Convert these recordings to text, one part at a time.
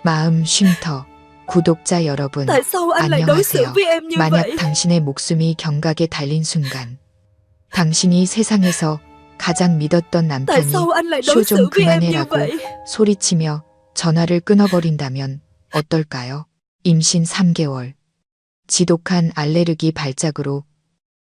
마음 쉼터 구독자 여러분, Tại sao anh lại đối xử 안녕하세요. với em như 만약 vậy? 당신의 목숨이 경각에 달린 순간, 당신이 세상에서 가장 믿었던 Tại 남편이 sao anh lại 쇼 đối 좀 xử với em như 그만해라고 vậy? 소리치며 전화를 끊어버린다면 어떨까요? 임신 3개월, 지독한 알레르기 발작으로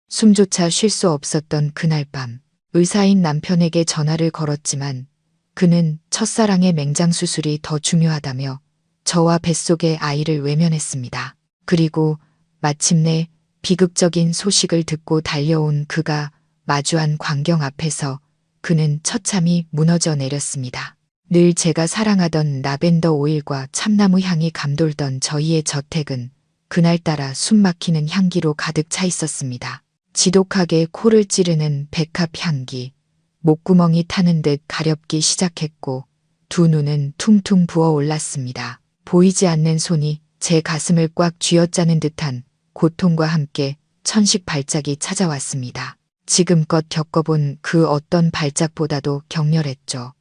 숨조차 쉴 수 없었던 그날 밤, 의사인 남편에게 전화를 걸었지만 그는 첫사랑의 맹장수술이 더 중요하다며 저와 뱃속의 아이를 외면했습니다. 그리고 마침내 비극적인 소식을 듣고 달려온 그가 마주한 광경 앞에서 그는 처참히 무너져 내렸습니다. 늘 제가 사랑하던 라벤더 오일과 참나무 향이 감돌던 저희의 저택은 그날따라 숨막히는 향기로 가득 차 있었습니다. 지독하게 코를 찌르는 백합 향기, 목구멍이 타는 듯 가렵기 시작했고 두 눈은 퉁퉁 부어올랐습니다. 보이지 않는 손이 제 가슴을 꽉 쥐어짜는 듯한 고통과 함께 천식 발작이 찾아왔습니다. 지금껏 겪어본 그 어떤 발작보다도 격렬했죠.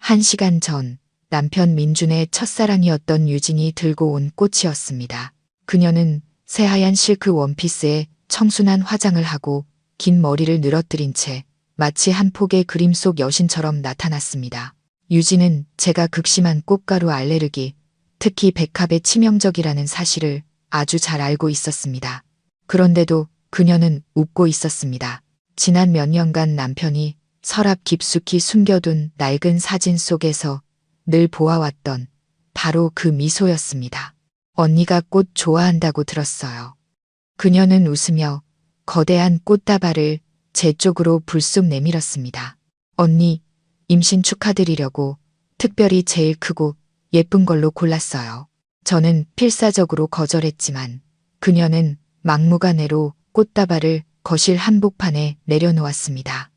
1시간 전 남편 민준의 첫사랑이었던 유진이 들고 온 꽃이었습니다. 그녀는 새하얀 실크 원피스에 청순한 화장을 하고 긴 머리를 늘어뜨린 채 마치 한 폭의 그림 속 여신처럼 나타났습니다. 유진은 제가 극심한 꽃가루 알레르기, 특히 백합에 치명적이라는 사실을 아주 잘 알고 있었습니다. 그런데도 그녀는 웃고 있었습니다. 지난 몇 년간 남편이 서랍 깊숙이 숨겨둔 낡은 사진 속에서 늘 보아왔던 바로 그 미소였습니다. 언니가 꽃 좋아한다고 들었어요. 그녀는 웃으며 거대한 꽃다발을 제 쪽으로 불쑥 내밀었습니다. 언니, 임신 축하드리려고 특별히 제일 크고 예쁜 걸로 골랐어요. 저는 필사적으로 거절했지만 그녀는 막무가내로 꽃다발을 거실 한복판에 내려놓았습니다.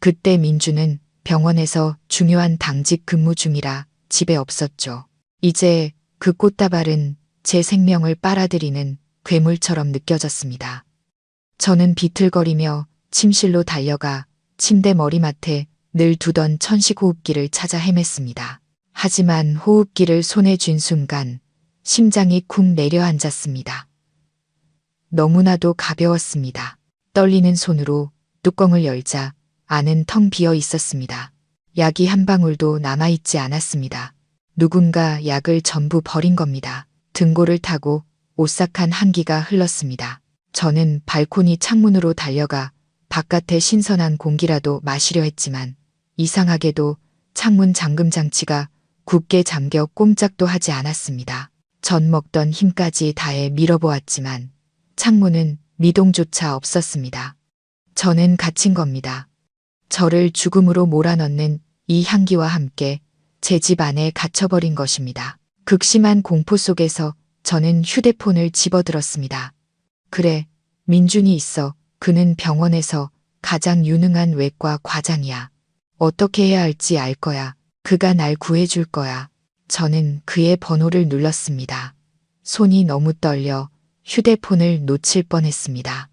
그때 민주는 병원에서 중요한 당직 근무 중이라 집에 없었죠. 이제 그 꽃다발은 제 생명을 빨아들이는 괴물처럼 느껴졌습니다. 저는 비틀거리며 침실로 달려가 침대 머리맡에 늘 두던 천식 호흡기를 찾아 헤맸습니다. 하지만 호흡기를 손에 쥔 순간 심장이 쿵 내려앉았습니다. 너무나도 가벼웠습니다. 떨리는 손으로 뚜껑을 열자 안은 텅 비어 있었습니다. 약이 한 방울도 남아있지 않았습니다. 누군가 약을 전부 버린 겁니다. 등골을 타고 오싹한 한기가 흘렀습니다. 저는 발코니 창문으로 달려가 바깥의 신선한 공기라도 마시려 했지만 이상하게도 창문 잠금 장치가 굳게 잠겨 꼼짝도 하지 않았습니다. 전 먹던 힘까지 다해 밀어보았지만 창문은 미동조차 없었습니다. 저는 갇힌 겁니다. 저를 죽음으로 몰아넣는 이 향기와 함께 제 집 안에 갇혀버린 것입니다. 극심한 공포 속에서 저는 휴대폰을 집어들었습니다. 그래, 민준이 있어. 그는 병원에서 가장 유능한 외과 과장이야. 어떻게 해야 할지 알 거야. 그가 날 구해줄 거야. 저는 그의 번호를 눌렀습니다. 손이 너무 떨려 휴대폰을 놓칠 뻔했습니다.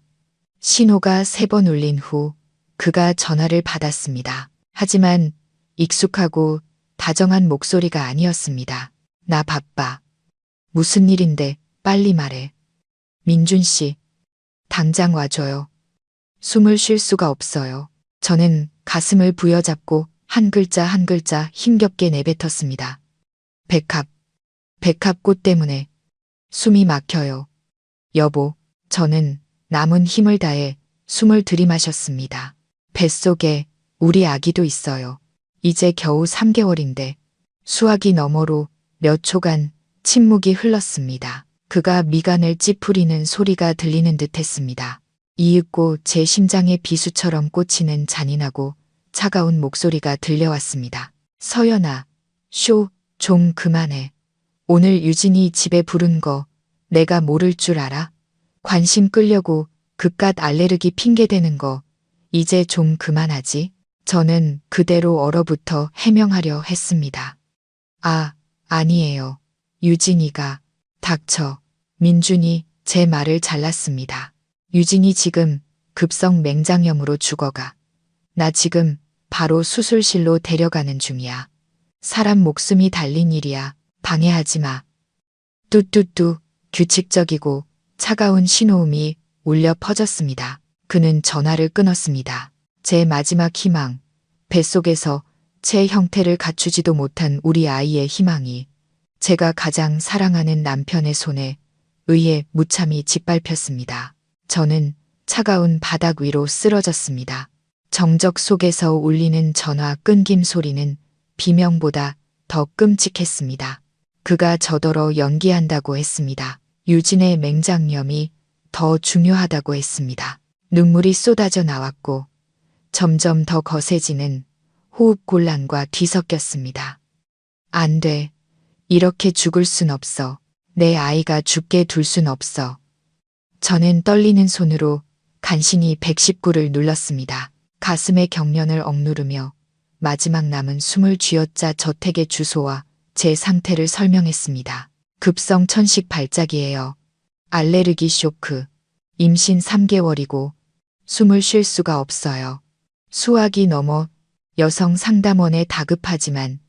신호가 3번 울린 후 그가 전화를 받았습니다. 하지만 익숙하고 다정한 목소리가 아니었습니다. 나 바빠. 무슨 일인데 빨리 말해. 민준 씨, 당장 와줘요. 숨을 쉴 수가 없어요. 저는 가슴을 부여잡고 한 글자 한 글자 힘겹게 내뱉었습니다. 백합꽃 때문에 숨이 막혀요. 여보, 저는 남은 힘을 다해 숨을 들이마셨습니다. 뱃속에 우리 아기도 있어요. 이제 겨우 3개월인데 수화기 너머로 몇 초간 침묵이 흘렀습니다. 그가 미간을 찌푸리는 소리가 들리는 듯 했습니다. 이윽고 제 심장에 비수처럼 꽂히는 잔인하고 차가운 목소리가 들려왔습니다. 서연아, 쇼 좀 그만해. 오늘 유진이 집에 부른 거 내가 모를 줄 알아? 관심 끌려고 그깟 알레르기 핑계대는 거 이제 좀 그만하지? 저는 그대로 얼어붙어 해명하려 했습니다. 아니에요. 유진이가. 닥쳐. 민준이 제 말을 잘랐습니다. 유진이 지금 급성 맹장염으로 죽어가. 나 지금 바로 수술실로 데려가는 중이야. 사람 목숨이 달린 일이야. 방해하지 마. 뚜뚜뚜 규칙적이고 차가운 신호음이 울려 퍼졌습니다. 그는 전화를 끊었습니다. 제 마지막 희망, 뱃속에서 제 형태를 갖추지도 못한 우리 아이의 희망이 제가 가장 사랑하는 남편의 손에 의해 무참히 짓밟혔습니다. 저는 차가운 바닥 위로 쓰러졌습니다. 정적 속에서 울리는 전화 끊김 소리는 비명보다 더 끔찍했습니다. 그가 저더러 연기한다고 했습니다. 유진의 맹장염이 더 중요하다고 했습니다. 눈물이 쏟아져 나왔고 점점 더 거세지는 호흡 곤란과 뒤섞였습니다. 안 돼. 이렇게 죽을 순 없어. 내 아이가 죽게 둘 순 없어. 저는 떨리는 손으로 간신히 119를 눌렀습니다. 가슴의 경련을 억누르며 마지막 남은 숨을 쥐어짜 저택의 주소와 제 상태를 설명했습니다. 급성 천식 발작이에요. 알레르기 쇼크. 임신 3개월이고 숨을 쉴 수가 없어요. 수화기 넘어 여성 상담원의 다급하지만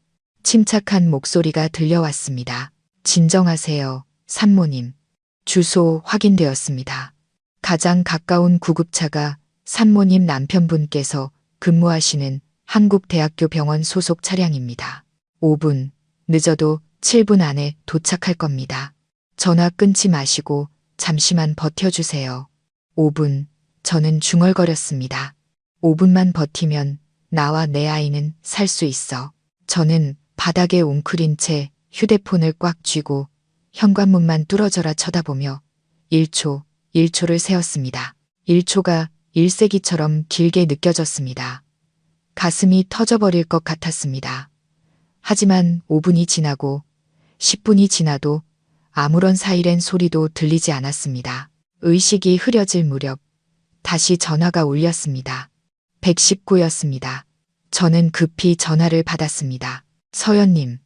침착한 목소리가 들려왔습니다. 진정하세요, 산모님. 주소 확인되었습니다. 가장 가까운 구급차가 산모님 남편분께서 근무하시는 한국대학교 병원 소속 차량입니다. 5분, 늦어도 7분 안에 도착할 겁니다. 전화 끊지 마시고 잠시만 버텨주세요. 5분, 저는 중얼거렸습니다. 5분만 버티면 나와 내 아이는 살 수 있어. 저는 바닥에 웅크린 채 휴대폰을 꽉 쥐고 현관문만 뚫어져라 쳐다보며 1초, 1초를 세었습니다. 1초가 1세기처럼 길게 느껴졌습니다. 가슴이 터져버릴 것 같았습니다. 하지만 5분이 지나고 10분이 지나도 아무런 사이렌 소리도 들리지 않았습니다. 의식이 흐려질 무렵 다시 전화가 울렸습니다. 119였습니다. 저는 급히 전화를 받았습니다. 서연님,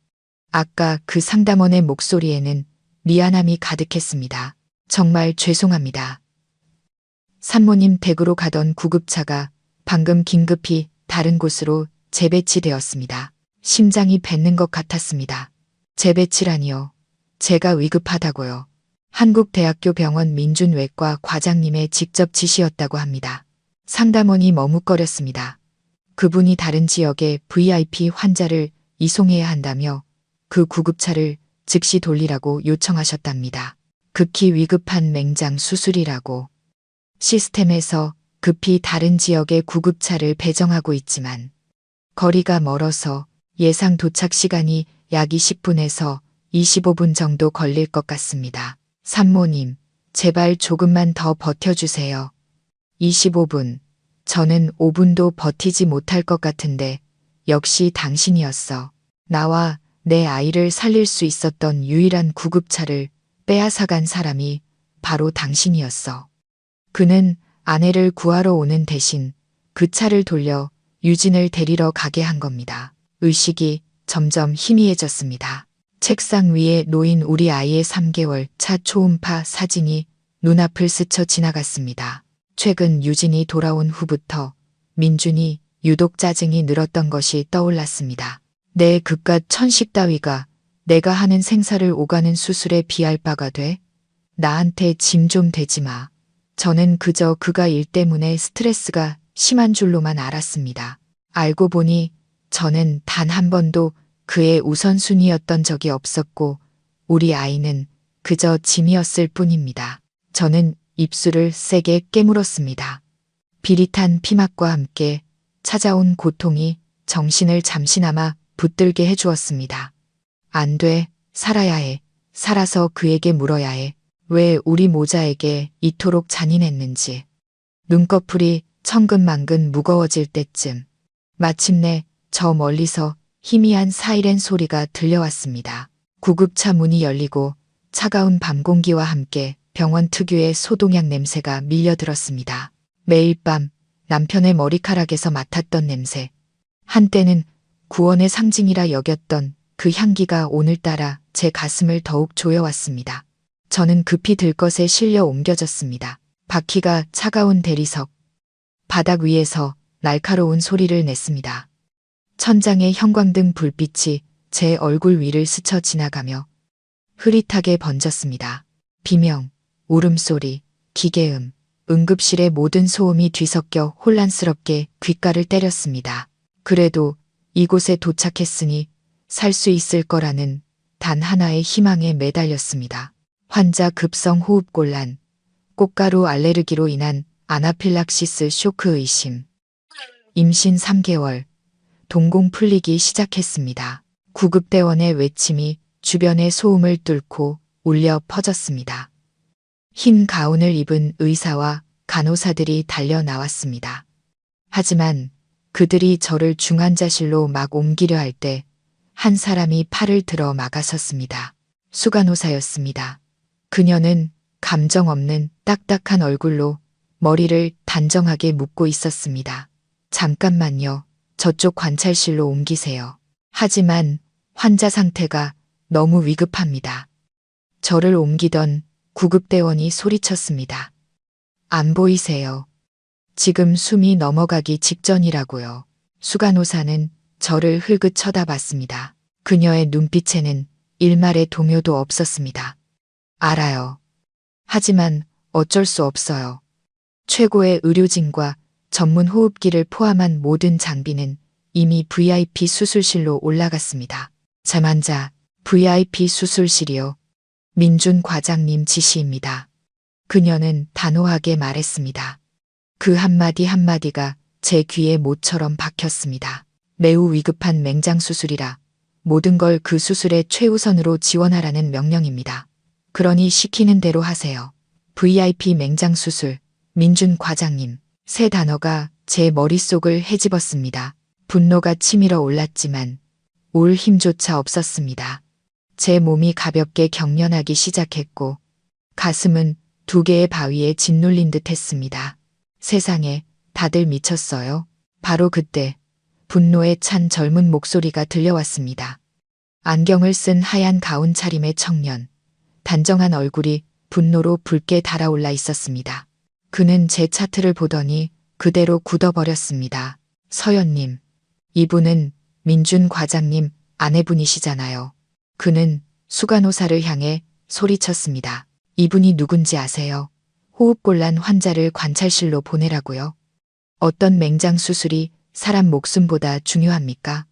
아까 그 상담원의 목소리에는 미안함이 가득했습니다. 정말 죄송합니다. 산모님 댁으로 가던 구급차가 방금 긴급히 다른 곳으로 재배치되었습니다. 심장이 뱉는 것 같았습니다. 재배치라니요. 제가 위급하다고요. 한국대학교 병원 민준외과 과장님의 직접 지시였다고 합니다. 상담원이 머뭇거렸습니다. 그분이 다른 지역의 VIP 환자를 이송해야 한다며 그 구급차를 즉시 돌리라고 요청하셨답니다. 극히 위급한 맹장 수술이라고. 시스템에서 급히 다른 지역의 구급차를 배정하고 있지만 거리가 멀어서 예상 도착 시간이 약 20분에서 25분 정도 걸릴 것 같습니다. 산모님, 제발 조금만 더 버텨주세요. 25분. 저는 5분도 버티지 못할 것 같은데 역시 당신이었어. 나와 내 아이를 살릴 수 있었던 유일한 구급차를 빼앗아간 사람이 바로 당신이었어. 그는 아내를 구하러 오는 대신 그 차를 돌려 유진을 데리러 가게 한 겁니다. 의식이 점점 희미해졌습니다. 책상 위에 놓인 우리 아이의 3개월 차 초음파 사진이 눈앞을 스쳐 지나갔습니다. 최근 유진이 돌아온 후부터 민준이 유독 짜증이 늘었던 것이 떠올랐습니다. 내 그깟 천식 따위가 내가 하는 생사를 오가는 수술에 비할 바가 돼? 나한테 짐 좀 되지 마. 저는 그저 그가 일 때문에 스트레스가 심한 줄로만 알았습니다. 알고 보니 저는 단 한 번도 그의 우선순위였던 적이 없었고 우리 아이는 그저 짐이었을 뿐입니다. 저는 입술을 세게 깨물었습니다. 비릿한 피막과 함께 찾아온 고통이 정신을 잠시나마 붙들게 해주었습니다. 안 돼, 살아야 해. 살아서 그에게 물어야 해. 왜 우리 모자에게 이토록 잔인했는지. 눈꺼풀이 천근만근 무거워질 때쯤 마침내 저 멀리서 희미한 사이렌 소리가 들려왔습니다. 구급차 문이 열리고 차가운 밤 공기와 함께 병원 특유의 소독약 냄새가 밀려들었습니다. 매일 밤 남편의 머리카락에서 맡았던 냄새. 한때는 구원의 상징이라 여겼던 그 향기가 오늘따라 제 가슴을 더욱 조여왔습니다. 저는 급히 들것에 실려 옮겨졌습니다. 바퀴가 차가운 대리석, 바닥 위에서 날카로운 소리를 냈습니다. 천장의 형광등 불빛이 제 얼굴 위를 스쳐 지나가며 흐릿하게 번졌습니다. 비명, 울음소리, 기계음, 응급실의 모든 소음이 뒤섞여 혼란스럽게 귓가를 때렸습니다. 그래도 이곳에 도착했으니 살 수 있을 거라는 단 하나의 희망에 매달렸습니다. 환자 급성 호흡곤란, 꽃가루 알레르기로 인한 아나필락시스 쇼크 의심. 임신 3개월, 동공 풀리기 시작했습니다. 구급대원의 외침이 주변의 소음을 뚫고 울려 퍼졌습니다. 흰 가운을 입은 의사와 간호사들이 달려 나왔습니다. 하지만 그들이 저를 중환자실로 막 옮기려 할 때 한 사람이 팔을 들어 막아섰습니다. 수간호사였습니다. 그녀는 감정 없는 딱딱한 얼굴로 머리를 단정하게 묶고 있었습니다. 잠깐만요. 저쪽 관찰실로 옮기세요. 하지만 환자 상태가 너무 위급합니다. 저를 옮기던 구급대원이 소리쳤습니다. 안 보이세요? 지금 숨이 넘어가기 직전이라고요. 수간호사는 저를 흘긋 쳐다봤습니다. 그녀의 눈빛에는 일말의 동요도 없었습니다. 알아요. 하지만 어쩔 수 없어요. 최고의 의료진과 전문 호흡기를 포함한 모든 장비는 이미 VIP 수술실로 올라갔습니다. 잠환자 VIP 수술실이요. 민준 과장님 지시입니다. 그녀는 단호하게 말했습니다. 그 한마디 한마디가 제 귀에 모처럼 박혔습니다. 매우 위급한 맹장 수술이라 모든 걸 그 수술의 최우선으로 지원하라는 명령입니다. 그러니 시키는 대로 하세요. VIP 맹장 수술, 민준 과장님. 세 단어가 제 머릿속을 헤집었습니다. 분노가 치밀어 올랐지만 올 힘조차 없었습니다. 제 몸이 가볍게 경련하기 시작했고 가슴은 두 개의 바위에 짓눌린 듯 했습니다. 세상에, 다들 미쳤어요. 바로 그때 분노에 찬 젊은 목소리가 들려왔습니다. 안경을 쓴 하얀 가운 차림의 청년, 단정한 얼굴이 분노로 붉게 달아올라 있었습니다. 그는 제 차트를 보더니 그대로 굳어버렸습니다. 서연님, 이분은 민준 과장님 아내분이시잖아요. 그는 수간호사를 향해 소리쳤습니다. 이분이 누군지 아세요? 호흡곤란 환자를 관찰실로 보내라고요. 어떤 맹장 수술이 사람 목숨보다 중요합니까?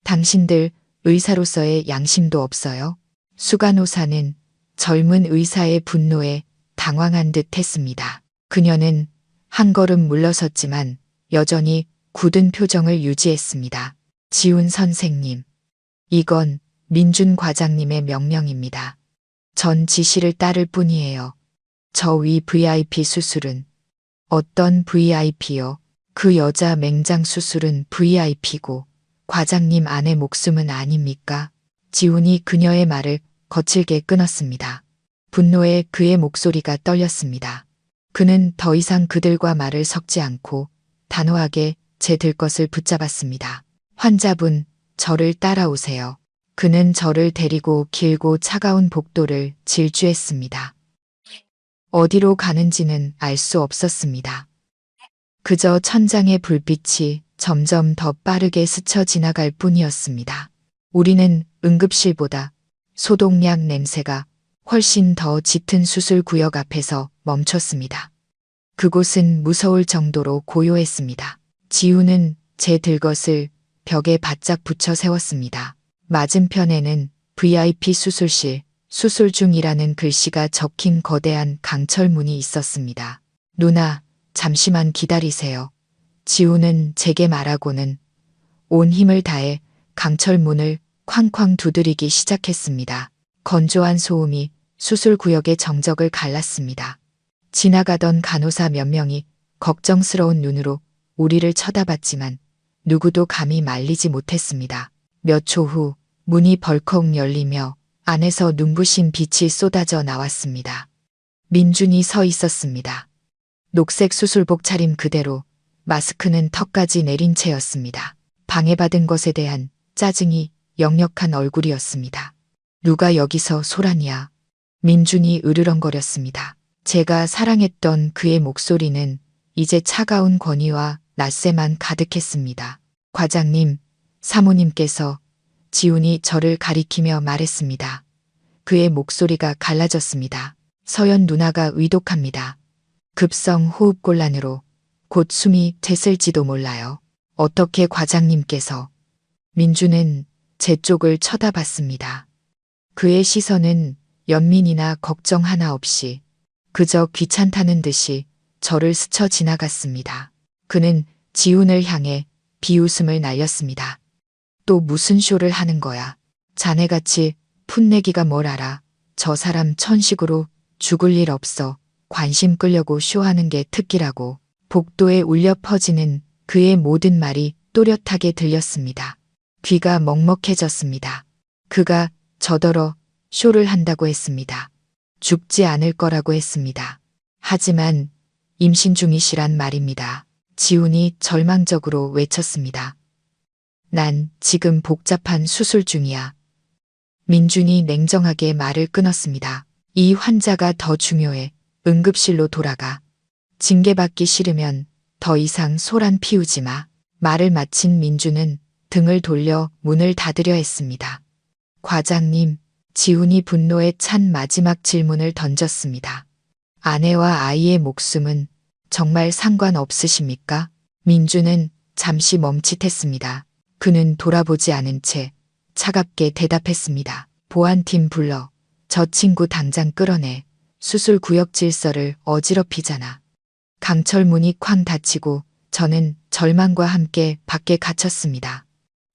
당신들 의사로서의 양심도 없어요? 수간호사는 젊은 의사의 분노에 당황한 듯 했습니다. 그녀는 한 걸음 물러섰지만 여전히 굳은 표정을 유지했습니다. 지훈 선생님, 이건 민준 과장님의 명령입니다. 전 지시를 따를 뿐이에요. 저 위 VIP 수술은 어떤 VIP요? 그 여자 맹장 수술은 VIP고 과장님 아내 목숨은 아닙니까? 지훈이 그녀의 말을 거칠게 끊었습니다. 분노에 그의 목소리가 떨렸습니다. 그는 더 이상 그들과 말을 섞지 않고 단호하게 제 들것을 붙잡았습니다. 환자분, 저를 따라오세요. 그는 저를 데리고 길고 차가운 복도를 질주했습니다. 어디로 가는지는 알 수 없었습니다. 그저 천장의 불빛이 점점 더 빠르게 스쳐 지나갈 뿐이었습니다. 우리는 응급실보다 소독약 냄새가 훨씬 더 짙은 수술 구역 앞에서 멈췄습니다. 그곳은 무서울 정도로 고요했습니다. 지우는 제 들것을 벽에 바짝 붙여 세웠습니다. 맞은편에는 VIP 수술실, 수술 중이라는 글씨가 적힌 거대한 강철문이 있었습니다. 누나, 잠시만 기다리세요. 지우는 제게 말하고는 온 힘을 다해 강철문을 쾅쾅 두드리기 시작했습니다. 건조한 소음이 수술 구역의 정적을 갈랐습니다. 지나가던 간호사 몇 명이 걱정스러운 눈으로 우리를 쳐다봤지만 누구도 감히 말리지 못했습니다. 몇 초 후 문이 벌컥 열리며 안에서 눈부신 빛이 쏟아져 나왔습니다. 민준이 서 있었습니다. 녹색 수술복 차림 그대로 마스크는 턱까지 내린 채였습니다. 방해받은 것에 대한 짜증이 역력한 얼굴이었습니다. 누가 여기서 소란이야. 민준이 으르렁거렸습니다. 제가 사랑했던 그의 목소리는 이제 차가운 권위와 낯세만 가득했습니다. 과장님, 사모님께서 지훈이 저를 가리키며 말했습니다. 그의 목소리가 갈라졌습니다. 서연 누나가 위독합니다. 급성 호흡곤란으로 곧 숨이 텄을지도 몰라요. 어떻게 과장님께서. 민주는 제 쪽을 쳐다봤습니다. 그의 시선은 연민이나 걱정 하나 없이 그저 귀찮다는 듯이 저를 스쳐 지나갔습니다. 그는 지훈을 향해 비웃음을 날렸습니다. 또 무슨 쇼를 하는 거야. 자네같이 풋내기가 뭘 알아. 저 사람 천식으로 죽을 일 없어. 관심 끌려고 쇼하는 게 특기라고. 복도에 울려 퍼지는 그의 모든 말이 또렷하게 들렸습니다. 귀가 먹먹해졌습니다. 그가 저더러 쇼를 한다고 했습니다. 죽지 않을 거라고 했습니다. 하지만 임신 중이시란 말입니다. 지훈이 절망적으로 외쳤습니다. 난 지금 복잡한 수술 중이야. 민준이 냉정하게 말을 끊었습니다. 이 환자가 더 중요해. 응급실로 돌아가. 징계받기 싫으면 더 이상 소란 피우지 마. 말을 마친 민주는 등을 돌려 문을 닫으려 했습니다. 과장님, 지훈이 분노에 찬 마지막 질문을 던졌습니다. 아내와 아이의 목숨은 정말 상관없으십니까? 민주는 잠시 멈칫했습니다. 그는 돌아보지 않은 채 차갑게 대답했습니다. 보안팀 불러. 저 친구 당장 끌어내. 수술 구역 질서를 어지럽히잖아. 강철 문이 쾅 닫히고 저는 절망과 함께 밖에 갇혔습니다.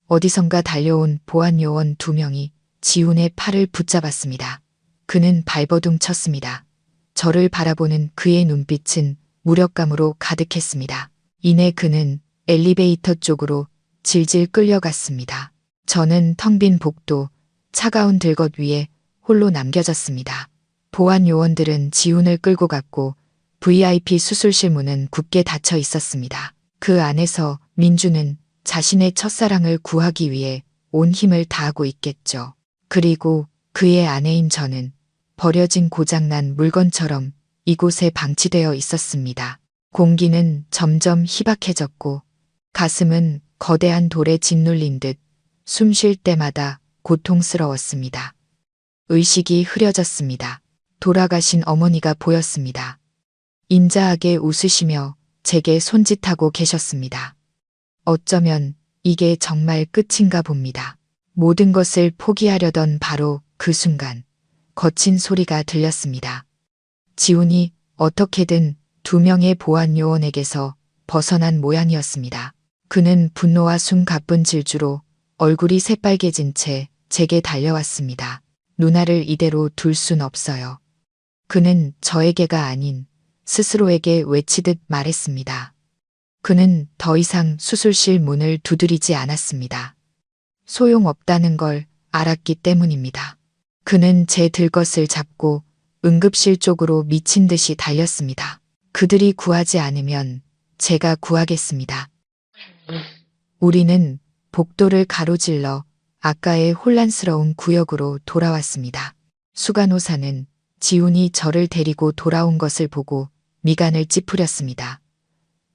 어디선가 달려온 보안 요원 2명이 지훈의 팔을 붙잡았습니다. 그는 발버둥 쳤습니다. 저를 바라보는 그의 눈빛은 무력감으로 가득했습니다. 이내 그는 엘리베이터 쪽으로 질질 끌려갔습니다. 저는 텅 빈 복도, 차가운 들것 위에 홀로 남겨졌습니다. 보안 요원들은 지훈을 끌고 갔고 VIP 수술실 문은 굳게 닫혀 있었습니다. 그 안에서 민주는 자신의 첫사랑을 구하기 위해 온 힘을 다하고 있겠죠. 그리고 그의 아내인 저는 버려진 고장난 물건처럼 이곳에 방치되어 있었습니다. 공기는 점점 희박해졌고 가슴은 거대한 돌에 짓눌린 듯 숨 쉴 때마다 고통스러웠습니다. 의식이 흐려졌습니다. 돌아가신 어머니가 보였습니다. 인자하게 웃으시며 제게 손짓하고 계셨습니다. 어쩌면 이게 정말 끝인가 봅니다. 모든 것을 포기하려던 바로 그 순간 거친 소리가 들렸습니다. 지훈이 어떻게든 2명의 보안 요원에게서 벗어난 모양이었습니다. 그는 분노와 숨가쁜 질주로 얼굴이 새빨개진 채 제게 달려왔습니다. 누나를 이대로 둘 순 없어요. 그는 저에게가 아닌 스스로에게 외치듯 말했습니다. 그는 더 이상 수술실 문을 두드리지 않았습니다. 소용없다는 걸 알았기 때문입니다. 그는 제 들것을 잡고 응급실 쪽으로 미친 듯이 달렸습니다. 그들이 구하지 않으면 제가 구하겠습니다. 우리는 복도를 가로질러 아까의 혼란스러운 구역으로 돌아왔습니다. 수간호사는 지훈이 저를 데리고 돌아온 것을 보고 미간을 찌푸렸습니다.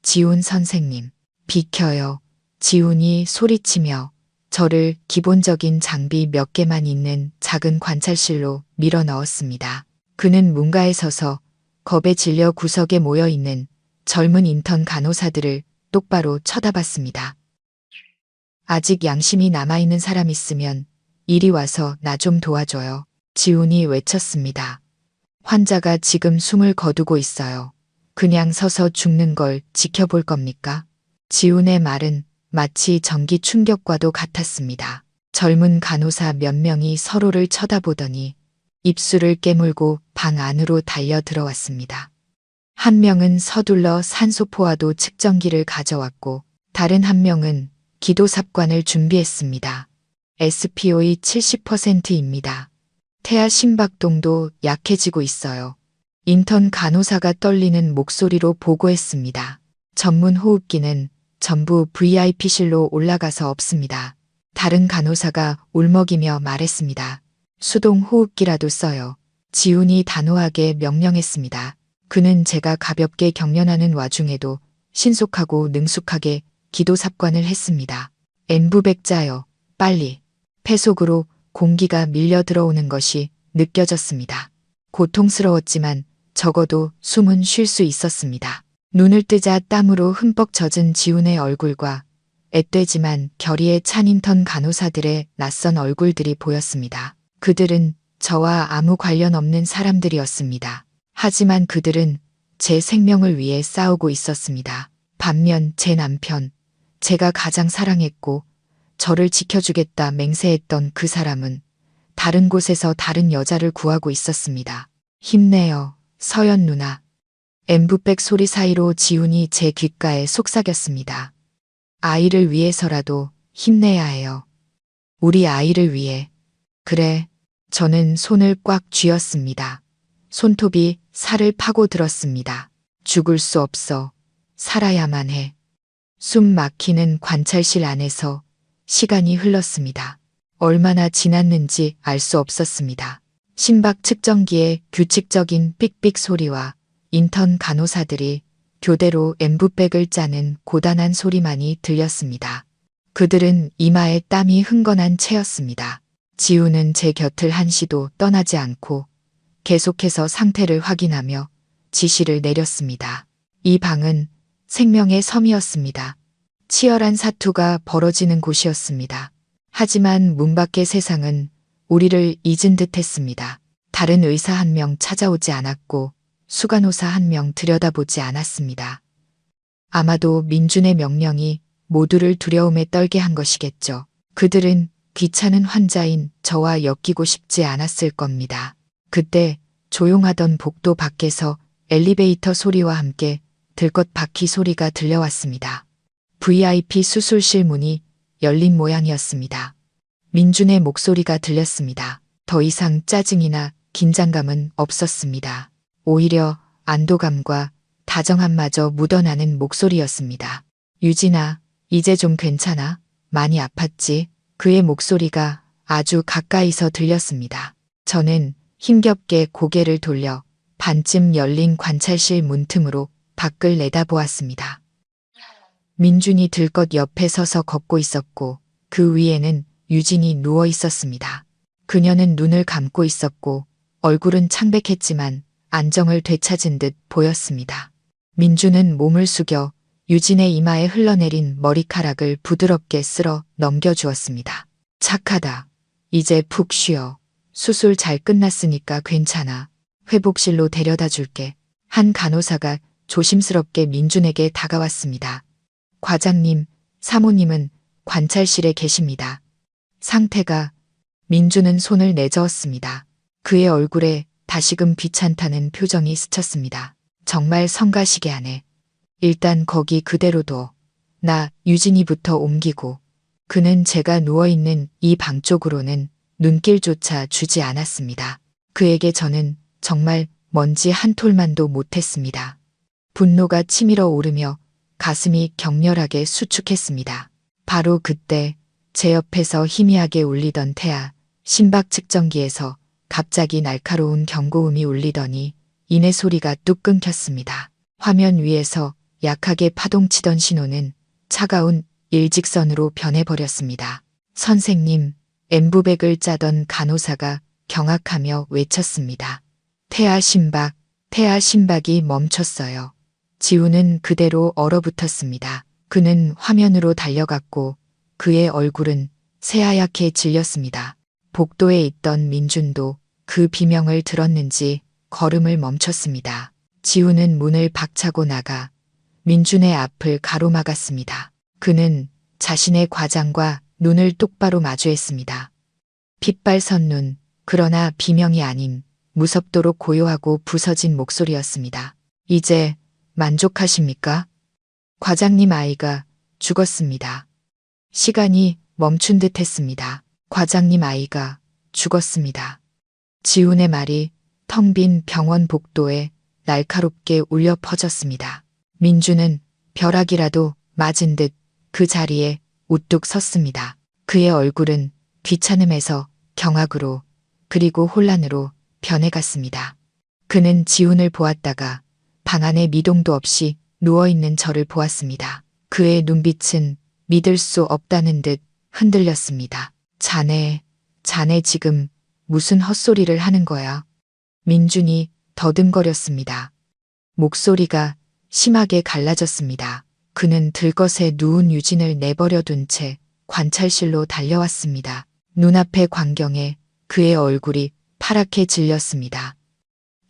지훈 선생님, 비켜요. 지훈이 소리치며 저를 기본적인 장비 몇 개만 있는 작은 관찰실로 밀어 넣었습니다. 그는 문가에 서서 겁에 질려 구석에 모여 있는 젊은 인턴 간호사들을 똑바로 쳐다봤습니다. 아직 양심이 남아있는 사람 있으면 이리 와서 나 좀 도와줘요. 지훈이 외쳤습니다. 환자가 지금 숨을 거두고 있어요. 그냥 서서 죽는 걸 지켜볼 겁니까? 지훈의 말은 마치 전기 충격과도 같았습니다. 젊은 간호사 몇 명이 서로를 쳐다보더니 입술을 깨물고 방 안으로 달려 들어왔습니다. 한 명은 서둘러 산소포화도 측정기를 가져왔고 다른 한 명은 기도삽관을 준비했습니다. SPO의 70%입니다. 태아 심박동도 약해지고 있어요. 인턴 간호사가 떨리는 목소리로 보고했습니다. 전문 호흡기는 전부 VIP실로 올라가서 없습니다. 다른 간호사가 울먹이며 말했습니다. 수동 호흡기라도 써요. 지훈이 단호하게 명령했습니다. 그는 제가 가볍게 경련하는 와중에도 신속하고 능숙하게 기도삽관을 했습니다. N부백자요. 빨리. 폐 속으로 공기가 밀려 들어오는 것이 느껴졌습니다. 고통스러웠지만 적어도 숨은 쉴 수 있었습니다. 눈을 뜨자 땀으로 흠뻑 젖은 지훈의 얼굴과 앳되지만 결의에 찬 인턴 간호사들의 낯선 얼굴들이 보였습니다. 그들은 저와 아무 관련 없는 사람들이었습니다. 하지만 그들은 제 생명을 위해 싸우고 있었습니다. 반면 제 남편, 제가 가장 사랑했고 저를 지켜주겠다 맹세했던 그 사람은 다른 곳에서 다른 여자를 구하고 있었습니다. 힘내요, 서연 누나. 엠부백 소리 사이로 지훈이 제 귓가에 속삭였습니다. 아이를 위해서라도 힘내야 해요. 우리 아이를 위해. 그래. 저는 손을 꽉 쥐었습니다. 손톱이 살을 파고들었습니다. 죽을 수 없어. 살아야만 해. 숨 막히는 관찰실 안에서 시간이 흘렀습니다. 얼마나 지났는지 알 수 없었습니다. 심박 측정기의 규칙적인 삑삑 소리와 인턴 간호사들이 교대로 엠부백을 짜는 고단한 소리만이 들렸습니다. 그들은 이마에 땀이 흥건한 채였습니다. 지훈은 제 곁을 한시도 떠나지 않고 계속해서 상태를 확인하며 지시를 내렸습니다. 이 방은 생명의 섬이었습니다. 치열한 사투가 벌어지는 곳이었습니다. 하지만 문 밖의 세상은 우리를 잊은 듯 했습니다. 다른 의사 한 명 찾아오지 않았고 수간호사 한 명 들여다보지 않았습니다. 아마도 민준의 명령이 모두를 두려움에 떨게 한 것이겠죠. 그들은 귀찮은 환자인 저와 엮이고 싶지 않았을 겁니다. 그때 조용하던 복도 밖에서 엘리베이터 소리와 함께 들것 바퀴 소리가 들려왔습니다. VIP 수술실 문이 열린 모양이었습니다. 민준의 목소리가 들렸습니다. 더 이상 짜증이나 긴장감은 없었습니다. 오히려 안도감과 다정함마저 묻어나는 목소리였습니다. 유진아, 이제 좀 괜찮아? 많이 아팠지? 그의 목소리가 아주 가까이서 들렸습니다. 저는 힘겹게 고개를 돌려 반쯤 열린 관찰실 문틈으로 밖을 내다보았습니다. 민준이 들것 옆에 서서 걷고 있었고 그 위에는 유진이 누워 있었습니다. 그녀는 눈을 감고 있었고 얼굴은 창백했지만 안정을 되찾은 듯 보였습니다. 민준은 몸을 숙여 유진의 이마에 흘러내린 머리카락을 부드럽게 쓸어 넘겨주었습니다. 착하다. 이제 푹 쉬어. 수술 잘 끝났으니까 괜찮아. 회복실로 데려다 줄게. 한 간호사가 조심스럽게 민준에게 다가왔습니다. 과장님, 사모님은 관찰실에 계십니다. 상태가. 민준은 손을 내저었습니다. 그의 얼굴에 다시금 귀찮다는 표정이 스쳤습니다. 정말 성가시게 하네. 일단 거기 그대로 둬. 나 유진이부터 옮기고. 그는 제가 누워있는 이 방 쪽으로는 눈길조차 주지 않았습니다. 그에게 저는 정말 먼지 한 톨만도 못했습니다. 분노가 치밀어 오르며 가슴이 격렬하게 수축했습니다. 바로 그때 제 옆에서 희미하게 울리던 태아 심박 측정기에서 갑자기 날카로운 경고음이 울리더니 이내 소리가 뚝 끊겼습니다. 화면 위에서 약하게 파동치던 신호는 차가운 일직선으로 변해버렸습니다. 선생님, 엠부백을 짜던 간호사가 경악하며 외쳤습니다. 태아 심박이 멈췄어요. 지훈은 그대로 얼어붙었습니다. 그는 화면으로 달려갔고 그의 얼굴은 새하얗게 질렸습니다. 복도에 있던 민준도 그 비명을 들었는지 걸음을 멈췄습니다. 지훈은 문을 박차고 나가 민준의 앞을 가로막았습니다. 그는 자신의 과장과 눈을 똑바로 마주했습니다. 핏발선 눈, 그러나 비명이 아닌 무섭도록 고요하고 부서진 목소리였습니다. 이제 만족하십니까? 과장님 아이가 죽었습니다. 시간이 멈춘 듯 했습니다. 과장님 아이가 죽었습니다. 지훈의 말이 텅 빈 병원 복도에 날카롭게 울려 퍼졌습니다. 민준은 벼락이라도 맞은 듯 그 자리에 우뚝 섰습니다. 그의 얼굴은 귀찮음에서 경악으로 그리고 혼란으로 변해갔습니다. 그는 지훈을 보았다가 방 안에 미동도 없이 누워있는 저를 보았습니다. 그의 눈빛은 믿을 수 없다는 듯 흔들렸습니다. 자네 지금 무슨 헛소리를 하는 거야? 민준이 더듬거렸습니다. 목소리가 심하게 갈라졌습니다. 그는 들것에 누운 유진을 내버려 둔 채 관찰실로 달려왔습니다. 눈앞의 광경에 그의 얼굴이 파랗게 질렸습니다.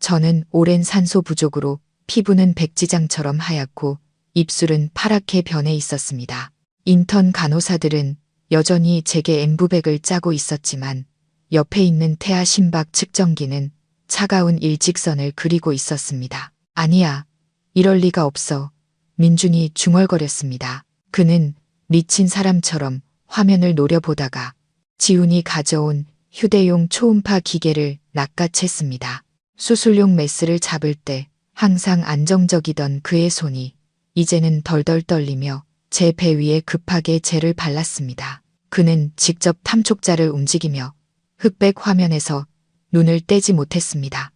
저는 오랜 산소 부족으로 피부는 백지장처럼 하얗고 입술은 파랗게 변해 있었습니다. 인턴 간호사들은 여전히 제게 엠부백을 짜고 있었지만 옆에 있는 태아 심박 측정기는 차가운 일직선을 그리고 있었습니다. 아니야, 이럴 리가 없어. 민준이 중얼거렸습니다. 그는 미친 사람처럼 화면을 노려보다가 지훈이 가져온 휴대용 초음파 기계를 낚아챘습니다. 수술용 메스를 잡을 때 항상 안정적이던 그의 손이 이제는 덜덜 떨리며 제 배 위에 급하게 젤을 발랐습니다. 그는 직접 탐촉자를 움직이며 흑백 화면에서 눈을 떼지 못했습니다.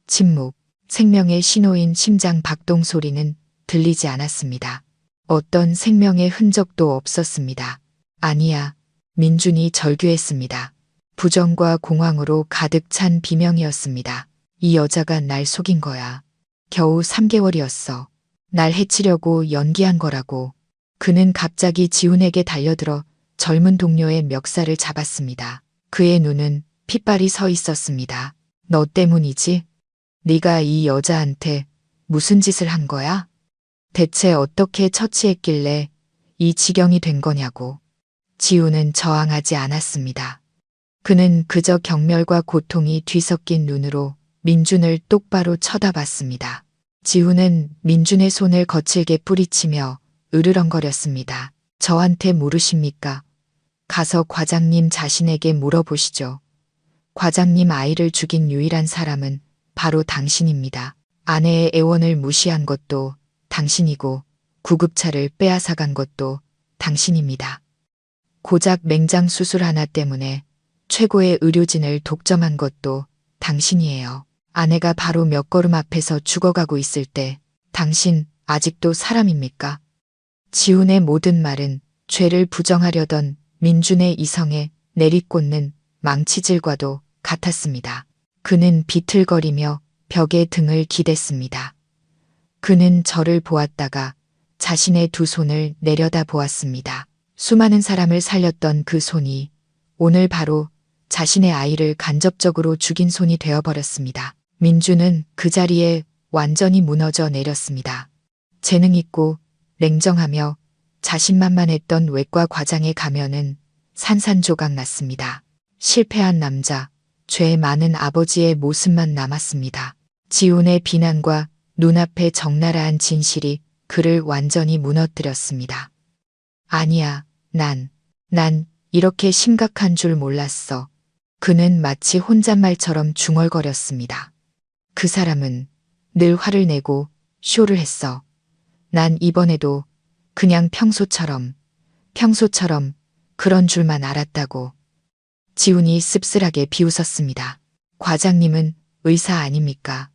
침묵, 생명의 신호인 심장 박동 소리는 들리지 않았습니다. 어떤 생명의 흔적도 없었습니다. 아니야, 민준이 절규했습니다. 부정과 공황으로 가득 찬 비명이었습니다. 이 여자가 날 속인 거야. 겨우 3개월이었어. 날 해치려고 연기한 거라고. 그는 갑자기 지훈에게 달려들어 젊은 동료의 멱살을 잡았습니다. 그의 눈은 핏발이 서 있었습니다. 너 때문이지? 네가 이 여자한테 무슨 짓을 한 거야? 대체 어떻게 처치했길래 이 지경이 된 거냐고. 지훈은 저항하지 않았습니다. 그는 그저 경멸과 고통이 뒤섞인 눈으로 민준을 똑바로 쳐다봤습니다. 지훈은 민준의 손을 거칠게 뿌리치며 으르렁거렸습니다. 저한테 물으십니까? 가서 과장님 자신에게 물어보시죠. 과장님 아이를 죽인 유일한 사람은 바로 당신입니다. 아내의 애원을 무시한 것도 당신이고 구급차를 빼앗아간 것도 당신입니다. 고작 맹장 수술 하나 때문에 최고의 의료진을 독점한 것도 당신이에요. 아내가 바로 몇 걸음 앞에서 죽어가고 있을 때 당신 아직도 사람입니까? 지훈의 모든 말은 죄를 부정하려던 민준의 이성에 내리꽂는 망치질과도 같았습니다. 그는 비틀거리며 벽에 등을 기댔습니다. 그는 저를 보았다가 자신의 두 손을 내려다 보았습니다. 수많은 사람을 살렸던 그 손이 오늘 바로 자신의 아이를 간접적으로 죽인 손이 되어버렸습니다. 민준은 그 자리에 완전히 무너져 내렸습니다. 재능 있고 냉정하며 자신만만했던 외과 과장의 가면은 산산조각 났습니다. 실패한 남자, 죄 많은 아버지의 모습만 남았습니다. 지훈의 비난과 눈앞에 적나라한 진실이 그를 완전히 무너뜨렸습니다. 아니야, 난 이렇게 심각한 줄 몰랐어. 그는 마치 혼잣말처럼 중얼거렸습니다. 그 사람은 늘 화를 내고 쇼를 했어. 난 이번에도 그냥 평소처럼 그런 줄만 알았다고. 지훈이 씁쓸하게 비웃었습니다. 과장님은 의사 아닙니까?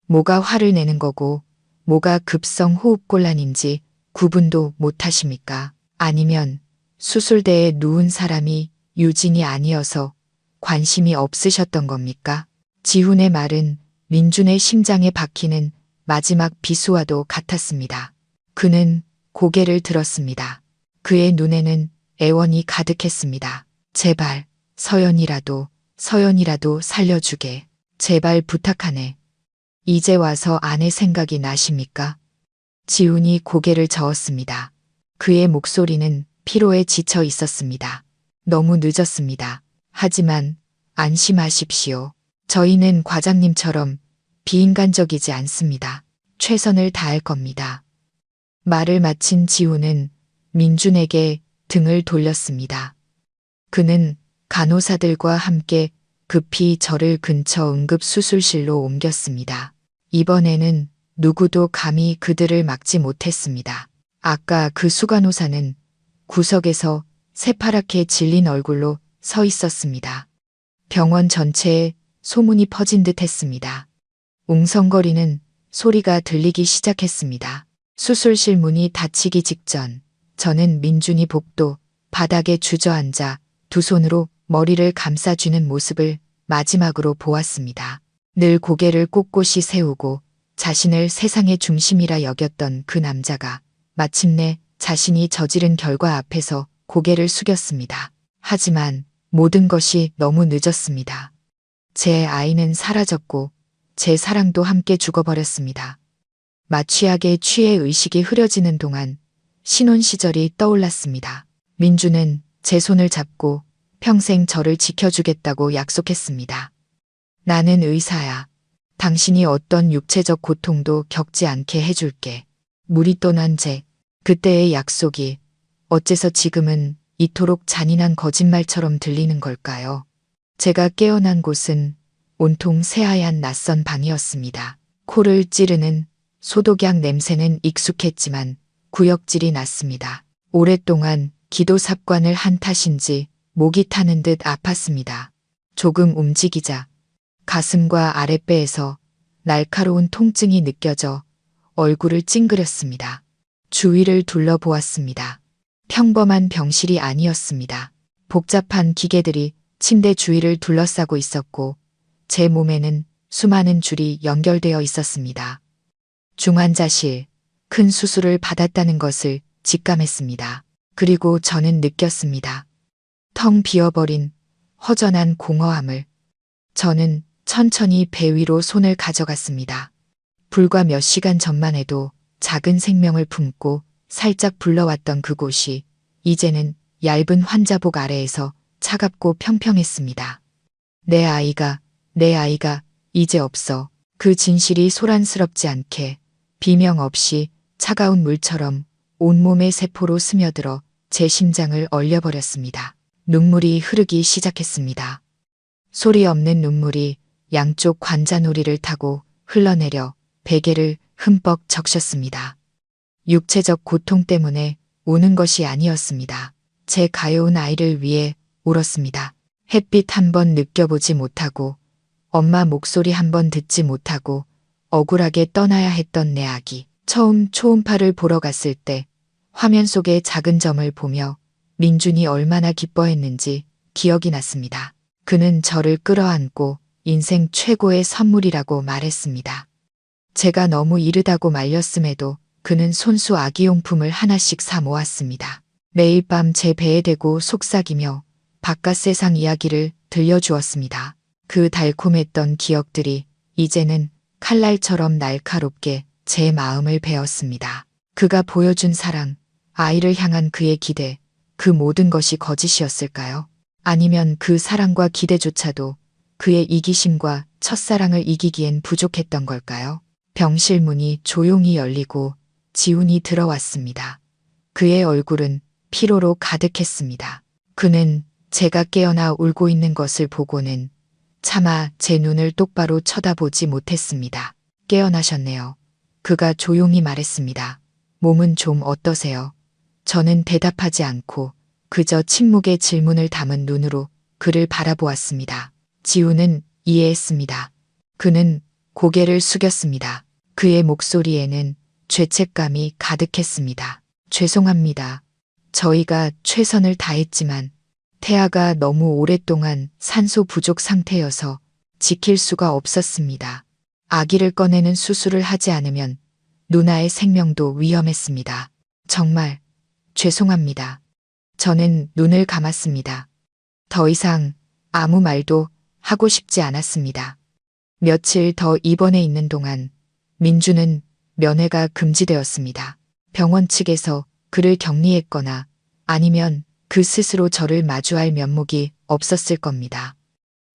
뭐가 화를 내는 거고 뭐가 급성 호흡곤란인지 구분도 못하십니까? 아니면 수술대에 누운 사람이 유진이 아니어서 관심이 없으셨던 겁니까? 지훈의 말은 민준의 심장에 박히는 마지막 비수와도 같았습니다. 그는 고개를 들었습니다. 그의 눈에는 애원이 가득했습니다. 제발 서연이라도 살려주게. 제발 부탁하네. 이제 와서 아내 생각이 나십니까? 지훈이 고개를 저었습니다. 그의 목소리는 피로에 지쳐 있었습니다. 너무 늦었습니다. 하지만 안심하십시오. 저희는 과장님처럼 비인간적이지 않습니다. 최선을 다할 겁니다. 말을 마친 지훈은 민준에게 등을 돌렸습니다. 그는 간호사들과 함께 급히 저를 근처 응급수술실로 옮겼습니다. 이번에는 누구도 감히 그들을 막지 못했습니다. 아까 그 수간호사는 구석에서 새파랗게 질린 얼굴로 서 있었습니다. 병원 전체에 소문이 퍼진 듯 했습니다. 웅성거리는 소리가 들리기 시작했습니다. 수술실 문이 닫히기 직전 저는 민준이 복도 바닥에 주저앉아 두 손으로 머리를 감싸주는 모습을 마지막으로 보았습니다. 늘 고개를 꼿꼿이 세우고 자신을 세상의 중심이라 여겼던 그 남자가 마침내 자신이 저지른 결과 앞에서 고개를 숙였습니다. 하지만 모든 것이 너무 늦었습니다. 제 아이는 사라졌고 제 사랑도 함께 죽어버렸습니다. 마취약에 취해 의식이 흐려지는 동안 신혼 시절이 떠올랐습니다. 민주는 제 손을 잡고 평생 저를 지켜주겠다고 약속했습니다. 나는 의사야. 당신이 어떤 육체적 고통도 겪지 않게 해줄게. 물이 떠난 그때의 약속이 어째서 지금은 이토록 잔인한 거짓말처럼 들리는 걸까요? 제가 깨어난 곳은 온통 새하얀 낯선 방이었습니다. 코를 찌르는 소독약 냄새는 익숙했지만 구역질이 났습니다. 오랫동안 기도 삽관을 한 탓인지 목이 타는 듯 아팠습니다. 조금 움직이자 가슴과 아랫배에서 날카로운 통증이 느껴져 얼굴을 찡그렸습니다. 주위를 둘러보았습니다. 평범한 병실이 아니었습니다. 복잡한 기계들이 침대 주위를 둘러싸고 있었고 제 몸에는 수많은 줄이 연결되어 있었습니다. 중환자실, 큰 수술을 받았다는 것을 직감했습니다. 그리고 저는 느꼈습니다. 텅 비어버린 허전한 공허함을. 저는 천천히 배 위로 손을 가져갔습니다. 불과 몇 시간 전만 해도 작은 생명을 품고 살짝 불러왔던 그곳이 이제는 얇은 환자복 아래에서 차갑고 평평했습니다. 내 아이가 이제 없어. 그 진실이 소란스럽지 않게 비명 없이 차가운 물처럼 온몸의 세포로 스며들어 제 심장을 얼려버렸습니다. 눈물이 흐르기 시작했습니다. 소리 없는 눈물이 양쪽 관자놀이를 타고 흘러내려 베개를 흠뻑 적셨습니다. 육체적 고통 때문에 우는 것이 아니었습니다. 제 가여운 아이를 위해 울었습니다. 햇빛 한번 느껴보지 못하고 엄마 목소리 한번 듣지 못하고 억울하게 떠나야 했던 내 아기. 처음 초음파를 보러 갔을 때 화면 속의 작은 점을 보며 민준이 얼마나 기뻐했는지 기억이 났습니다. 그는 저를 끌어안고 인생 최고의 선물이라고 말했습니다. 제가 너무 이르다고 말렸음에도 그는 손수 아기용품을 하나씩 사 모았습니다. 매일 밤 제 배에 대고 속삭이며 바깥 세상 이야기를 들려주었습니다. 그 달콤했던 기억들이 이제는 칼날처럼 날카롭게 제 마음을 베었습니다. 그가 보여준 사랑, 아이를 향한 그의 기대, 그 모든 것이 거짓이었을까요? 아니면 그 사랑과 기대조차도 그의 이기심과 첫사랑을 이기기엔 부족했던 걸까요? 병실 문이 조용히 열리고 지훈이 들어왔습니다. 그의 얼굴은 피로로 가득했습니다. 그는 제가 깨어나 울고 있는 것을 보고는 차마 제 눈을 똑바로 쳐다보지 못했습니다. 깨어나셨네요. 그가 조용히 말했습니다. 몸은 좀 어떠세요? 저는 대답하지 않고 그저 침묵의 질문을 담은 눈으로 그를 바라보았습니다. 지훈은 이해했습니다. 그는 고개를 숙였습니다. 그의 목소리에는 죄책감이 가득했습니다. 죄송합니다. 저희가 최선을 다했지만 태아가 너무 오랫동안 산소 부족 상태여서 지킬 수가 없었습니다. 아기를 꺼내는 수술을 하지 않으면 누나의 생명도 위험했습니다. 정말 죄송합니다. 저는 눈을 감았습니다. 더 이상 아무 말도 하고 싶지 않았습니다. 며칠 더 입원해 있는 동안 민주는 면회가 금지되었습니다. 병원 측에서 그를 격리했거나 아니면 그 스스로 저를 마주할 면목이 없었을 겁니다.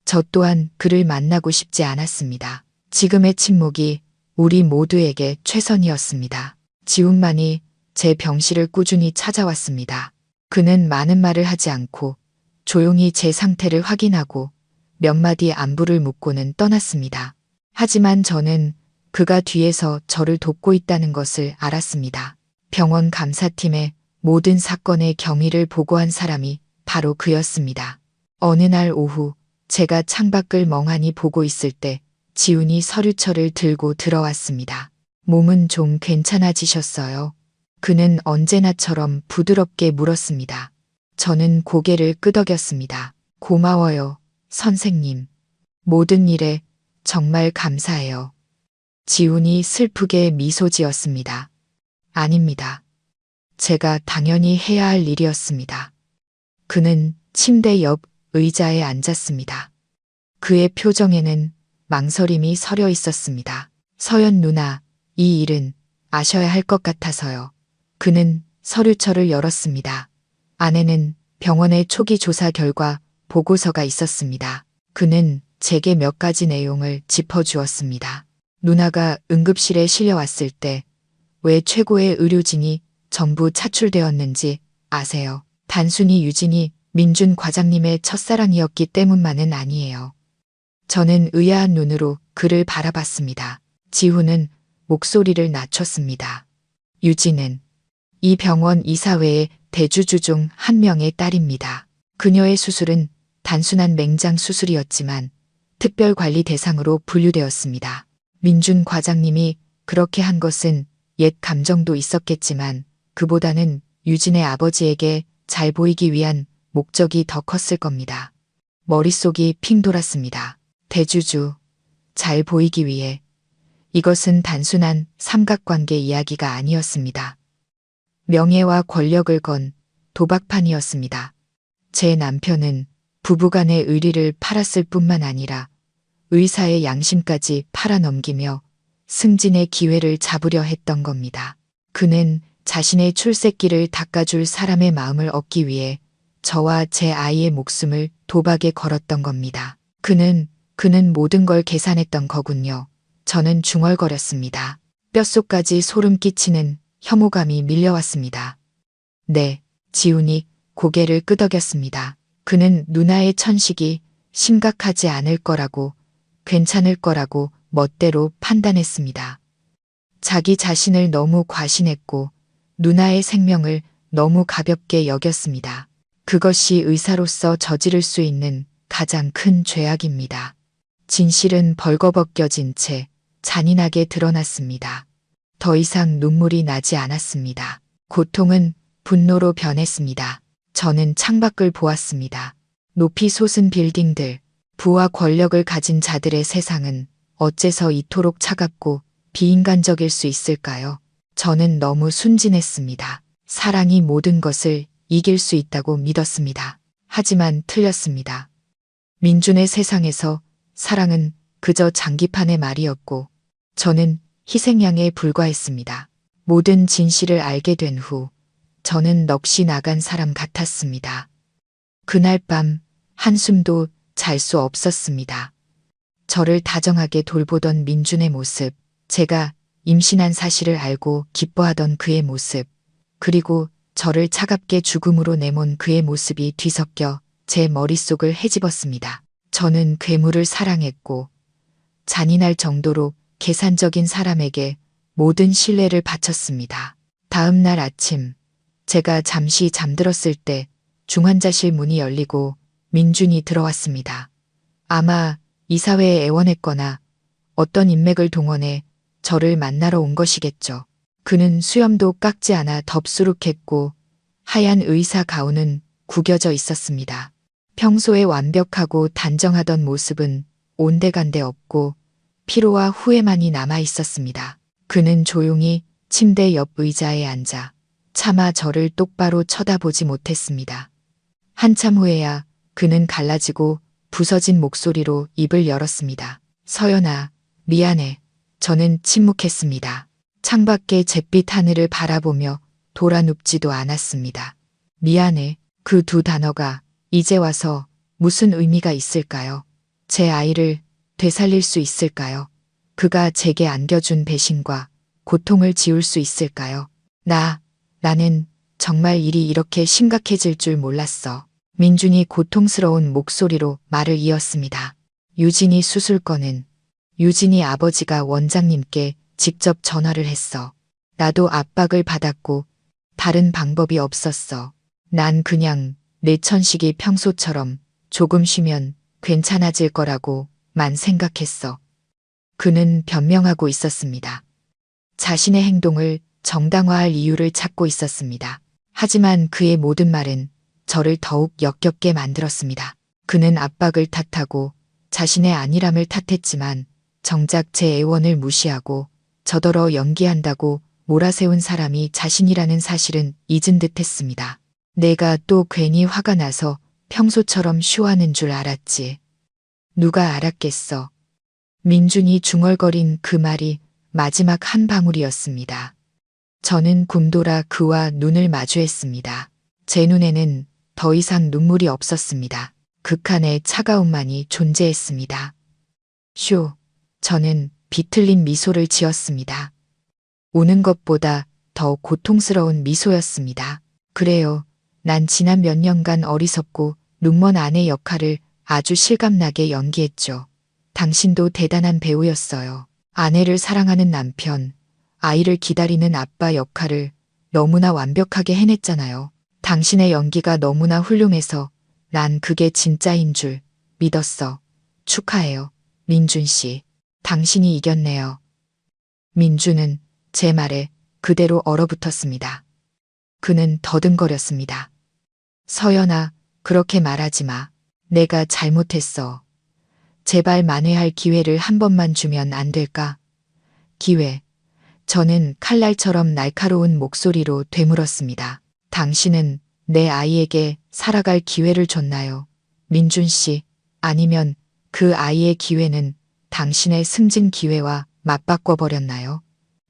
저 또한 그를 만나고 싶지 않았습니다. 지금의 침묵이 우리 모두에게 최선이었습니다. 지훈만이 제 병실을 꾸준히 찾아왔습니다. 그는 많은 말을 하지 않고 조용히 제 상태를 확인하고 몇 마디 안부를 묻고는 떠났습니다. 하지만 저는 그가 뒤에서 저를 돕고 있다는 것을 알았습니다. 병원 감사팀에 모든 사건의 경위를 보고한 사람이 바로 그였습니다. 어느 날 오후 제가 창밖을 멍하니 보고 있을 때 지훈이 서류철을 들고 들어왔습니다. 몸은 좀 괜찮아지셨어요? 그는 언제나처럼 부드럽게 물었습니다. 저는 고개를 끄덕였습니다. 고마워요, 선생님. 모든 일에 정말 감사해요. 지훈이 슬프게 미소 지었습니다. 아닙니다. 제가 당연히 해야 할 일이었습니다. 그는 침대 옆 의자에 앉았습니다. 그의 표정에는 망설임이 서려 있었습니다. 서연 누나, 이 일은 아셔야 할 것 같아서요. 그는 서류철을 열었습니다. 안에는 병원의 초기 조사 결과 보고서가 있었습니다. 그는 제게 몇 가지 내용을 짚어주었습니다. 누나가 응급실에 실려왔을 때 왜 최고의 의료진이 전부 차출되었는지 아세요? 단순히 유진이 민준 과장님의 첫사랑이었기 때문만은 아니에요. 저는 의아한 눈으로 그를 바라봤습니다. 지훈은 목소리를 낮췄습니다. 유진은 이 병원 이사회의 대주주 중 한 명의 딸입니다. 그녀의 수술은 단순한 맹장 수술이었지만 특별 관리 대상으로 분류되었습니다. 민준 과장님이 그렇게 한 것은 옛 감정도 있었겠지만 그보다는 유진의 아버지에게 잘 보이기 위한 목적이 더 컸을 겁니다. 머릿속이 핑 돌았습니다. 대주주, 잘 보이기 위해. 이것은 단순한 삼각관계 이야기가 아니었습니다. 명예와 권력을 건 도박판이었습니다. 제 남편은 부부간의 의리를 팔았을 뿐만 아니라 의사의 양심까지 팔아넘기며 승진의 기회를 잡으려 했던 겁니다. 그는 자신의 출세길을 닦아줄 사람의 마음을 얻기 위해 저와 제 아이의 목숨을 도박에 걸었던 겁니다. 그는 모든 걸 계산했던 거군요. 저는 중얼거렸습니다. 뼛속까지 소름 끼치는 혐오감이 밀려왔습니다. 네, 지훈이 고개를 끄덕였습니다. 그는 누나의 천식이 심각하지 않을 거라고, 괜찮을 거라고 멋대로 판단했습니다. 자기 자신을 너무 과신했고 누나의 생명을 너무 가볍게 여겼습니다. 그것이 의사로서 저지를 수 있는 가장 큰 죄악입니다. 진실은 벌거벗겨진 채 잔인하게 드러났습니다. 더 이상 눈물이 나지 않았습니다. 고통은 분노로 변했습니다. 저는 창밖을 보았습니다. 높이 솟은 빌딩들, 부와 권력을 가진 자들의 세상은 어째서 이토록 차갑고 비인간적일 수 있을까요? 저는 너무 순진했습니다. 사랑이 모든 것을 이길 수 있다고 믿었습니다. 하지만 틀렸습니다. 민준의 세상에서 사랑은 그저 장기판의 말이었고 저는 희생양에 불과했습니다. 모든 진실을 알게 된 후 저는 넋이 나간 사람 같았습니다. 그날 밤 한숨도 잘 수 없었습니다. 저를 다정하게 돌보던 민준의 모습, 제가 임신한 사실을 알고 기뻐하던 그의 모습, 그리고 저를 차갑게 죽음으로 내몬 그의 모습이 뒤섞여 제 머릿속을 헤집었습니다. 저는 괴물을 사랑했고 잔인할 정도로 계산적인 사람에게 모든 신뢰를 바쳤습니다. 다음 날 아침, 제가 잠시 잠들었을 때 중환자실 문이 열리고 민준이 들어왔습니다. 아마 이사회에 애원했거나 어떤 인맥을 동원해 저를 만나러 온 것이겠죠. 그는 수염도 깎지 않아 덥수룩했고 하얀 의사 가운은 구겨져 있었습니다. 평소에 완벽하고 단정하던 모습은 온데간데 없고 피로와 후회만이 남아 있었습니다. 그는 조용히 침대 옆 의자에 앉아 차마 저를 똑바로 쳐다보지 못했습니다. 한참 후에야 그는 갈라지고 부서진 목소리로 입을 열었습니다. 서연아, 미안해. 저는 침묵했습니다. 창밖의 잿빛 하늘을 바라보며 돌아눕지도 않았습니다. 미안해. 그 두 단어가 이제 와서 무슨 의미가 있을까요? 제 아이를 되살릴 수 있을까요? 그가 제게 안겨준 배신과 고통을 지울 수 있을까요? 나는 정말 일이 이렇게 심각해질 줄 몰랐어. 민준이 고통스러운 목소리로 말을 이었습니다. 유진이 수술건은 유진이 아버지가 원장님께 직접 전화를 했어. 나도 압박을 받았고 다른 방법이 없었어. 난 그냥 내 천식이 평소처럼 조금 쉬면 괜찮아질 거라고만 생각했어. 그는 변명하고 있었습니다. 자신의 행동을 정당화할 이유를 찾고 있었습니다. 하지만 그의 모든 말은 저를 더욱 역겹게 만들었습니다. 그는 압박을 탓하고 자신의 안일함을 탓했지만 정작 제 애원을 무시하고 저더러 연기한다고 몰아세운 사람이 자신이라는 사실은 잊은 듯 했습니다. 내가 또 괜히 화가 나서 평소처럼 쇼하는 줄 알았지. 누가 알았겠어. 민준이 중얼거린 그 말이 마지막 한 방울이었습니다. 저는 굼돌아 그와 눈을 마주했습니다. 제 눈에는 더 이상 눈물이 없었습니다. 극한의 차가움만이 존재했습니다. 쇼. 저는 비틀린 미소를 지었습니다. 우는 것보다 더 고통스러운 미소였습니다. 그래요. 난 지난 몇 년간 어리석고 눈먼 아내 역할을 아주 실감나게 연기했죠. 당신도 대단한 배우였어요. 아내를 사랑하는 남편, 아이를 기다리는 아빠 역할을 너무나 완벽하게 해냈잖아요. 당신의 연기가 너무나 훌륭해서 난 그게 진짜인 줄 믿었어. 축하해요. 민준 씨. 당신이 이겼네요. 민준은 제 말에 그대로 얼어붙었습니다. 그는 더듬거렸습니다. 서연아, 그렇게 말하지 마. 내가 잘못했어. 제발 만회할 기회를 한 번만 주면 안 될까? 기회. 저는 칼날처럼 날카로운 목소리로 되물었습니다. 당신은 내 아이에게 살아갈 기회를 줬나요? 민준 씨, 아니면 그 아이의 기회는 당신의 승진 기회와 맞바꿔 버렸나요?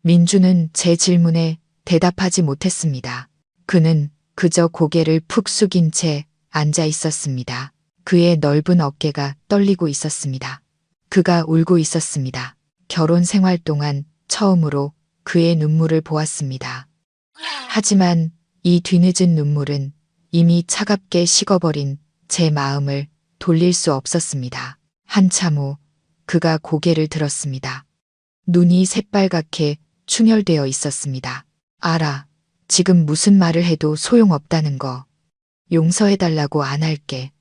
민준은 제 질문에 대답하지 못했습니다. 그는 그저 고개를 푹 숙인 채 앉아 있었습니다. 그의 넓은 어깨가 떨리고 있었습니다. 그가 울고 있었습니다. 결혼 생활 동안 처음으로 그의 눈물을 보았습니다. 하지만 이 뒤늦은 눈물은 이미 차갑게 식어버린 제 마음을 돌릴 수 없었습니다. 한참 후 그가 고개를 들었습니다. 눈이 새빨갛게 충혈되어 있었습니다. 알아. 지금 무슨 말을 해도 소용없다는 거. 용서해달라고 안 할게.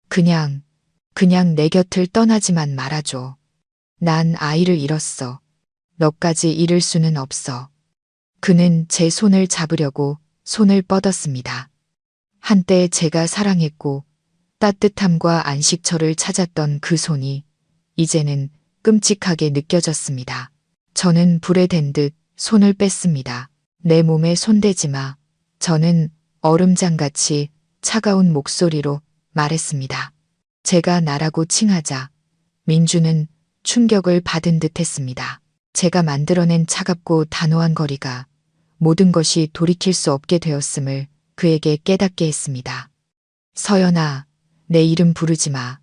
그냥 내 곁을 떠나지만 말아줘. 난 아이를 잃었어. 너까지 잃을 수는 없어. 그는 제 손을 잡으려고 손을 뻗었습니다. 한때 제가 사랑했고 따뜻함과 안식처를 찾았던 그 손이 이제는 끔찍하게 느껴졌습니다. 저는 불에 댄 듯 손을 뺐습니다. 내 몸에 손대지 마. 저는 얼음장같이 차가운 목소리로 말했습니다. 제가 나라고 칭하자 민주는 충격을 받은 듯 했습니다. 제가 만들어낸 차갑고 단호한 거리가 모든 것이 돌이킬 수 없게 되었음을 그에게 깨닫게 했습니다. 서연아, 내 이름 부르지 마.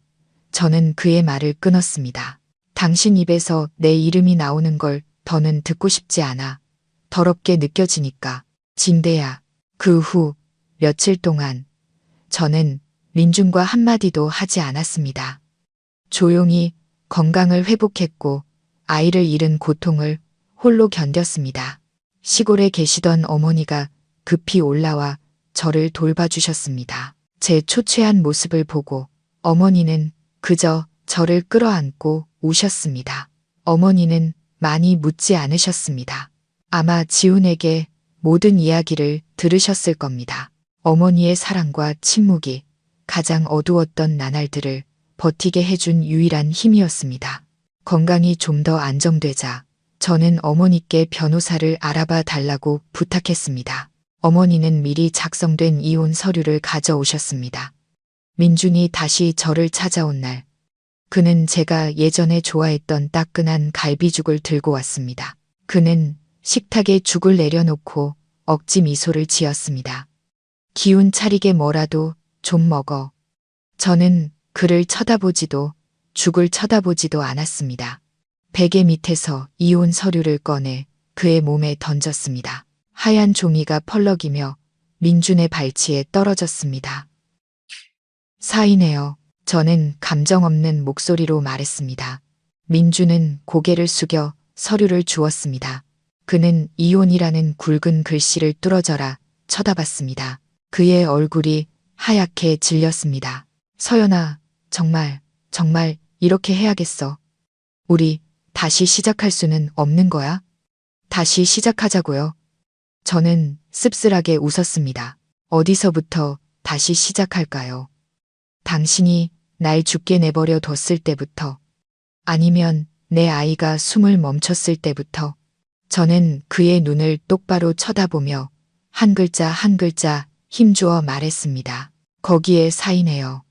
저는 그의 말을 끊었습니다. 당신 입에서 내 이름이 나오는 걸 더는 듣고 싶지 않아. 더럽게 느껴지니까. 진대야. 그 후 며칠 동안 저는 민준과 한마디도 하지 않았습니다. 조용히 건강을 회복했고 아이를 잃은 고통을 홀로 견뎠습니다. 시골에 계시던 어머니가 급히 올라와 저를 돌봐주셨습니다. 제 초췌한 모습을 보고 어머니는 그저 저를 끌어안고 우셨습니다. 어머니는 많이 묻지 않으셨습니다. 아마 지훈에게 모든 이야기를 들으셨을 겁니다. 어머니의 사랑과 침묵이 가장 어두웠던 나날들을 버티게 해준 유일한 힘이었습니다. 건강이 좀 더 안정되자 저는 어머니께 변호사를 알아봐 달라고 부탁했습니다. 어머니는 미리 작성된 이혼 서류를 가져오셨습니다. 민준이 다시 저를 찾아온 날, 그는 제가 예전에 좋아했던 따끈한 갈비죽을 들고 왔습니다. 그는 식탁에 죽을 내려놓고 억지 미소를 지었습니다. 기운 차리게 뭐라도 좀 먹어. 저는 그를 쳐다보지도 죽을 쳐다보지도 않았습니다. 베개 밑에서 이혼 서류를 꺼내 그의 몸에 던졌습니다. 하얀 종이가 펄럭이며 민준의 발치에 떨어졌습니다. 사인해요. 저는 감정 없는 목소리로 말했습니다. 민준은 고개를 숙여 서류를 주었습니다. 그는 이혼이라는 굵은 글씨를 뚫어져라 쳐다봤습니다. 그의 얼굴이 하얗게 질렸습니다. 서연아, 정말 이렇게 해야겠어. 우리 다시 시작할 수는 없는 거야? 다시 시작하자고요. 저는 씁쓸하게 웃었습니다. 어디서부터 다시 시작할까요? 당신이 날 죽게 내버려 뒀을 때부터, 아니면 내 아이가 숨을 멈췄을 때부터. 저는 그의 눈을 똑바로 쳐다보며 한 글자 한 글자 힘주어 말했습니다. 거기에 사인해요.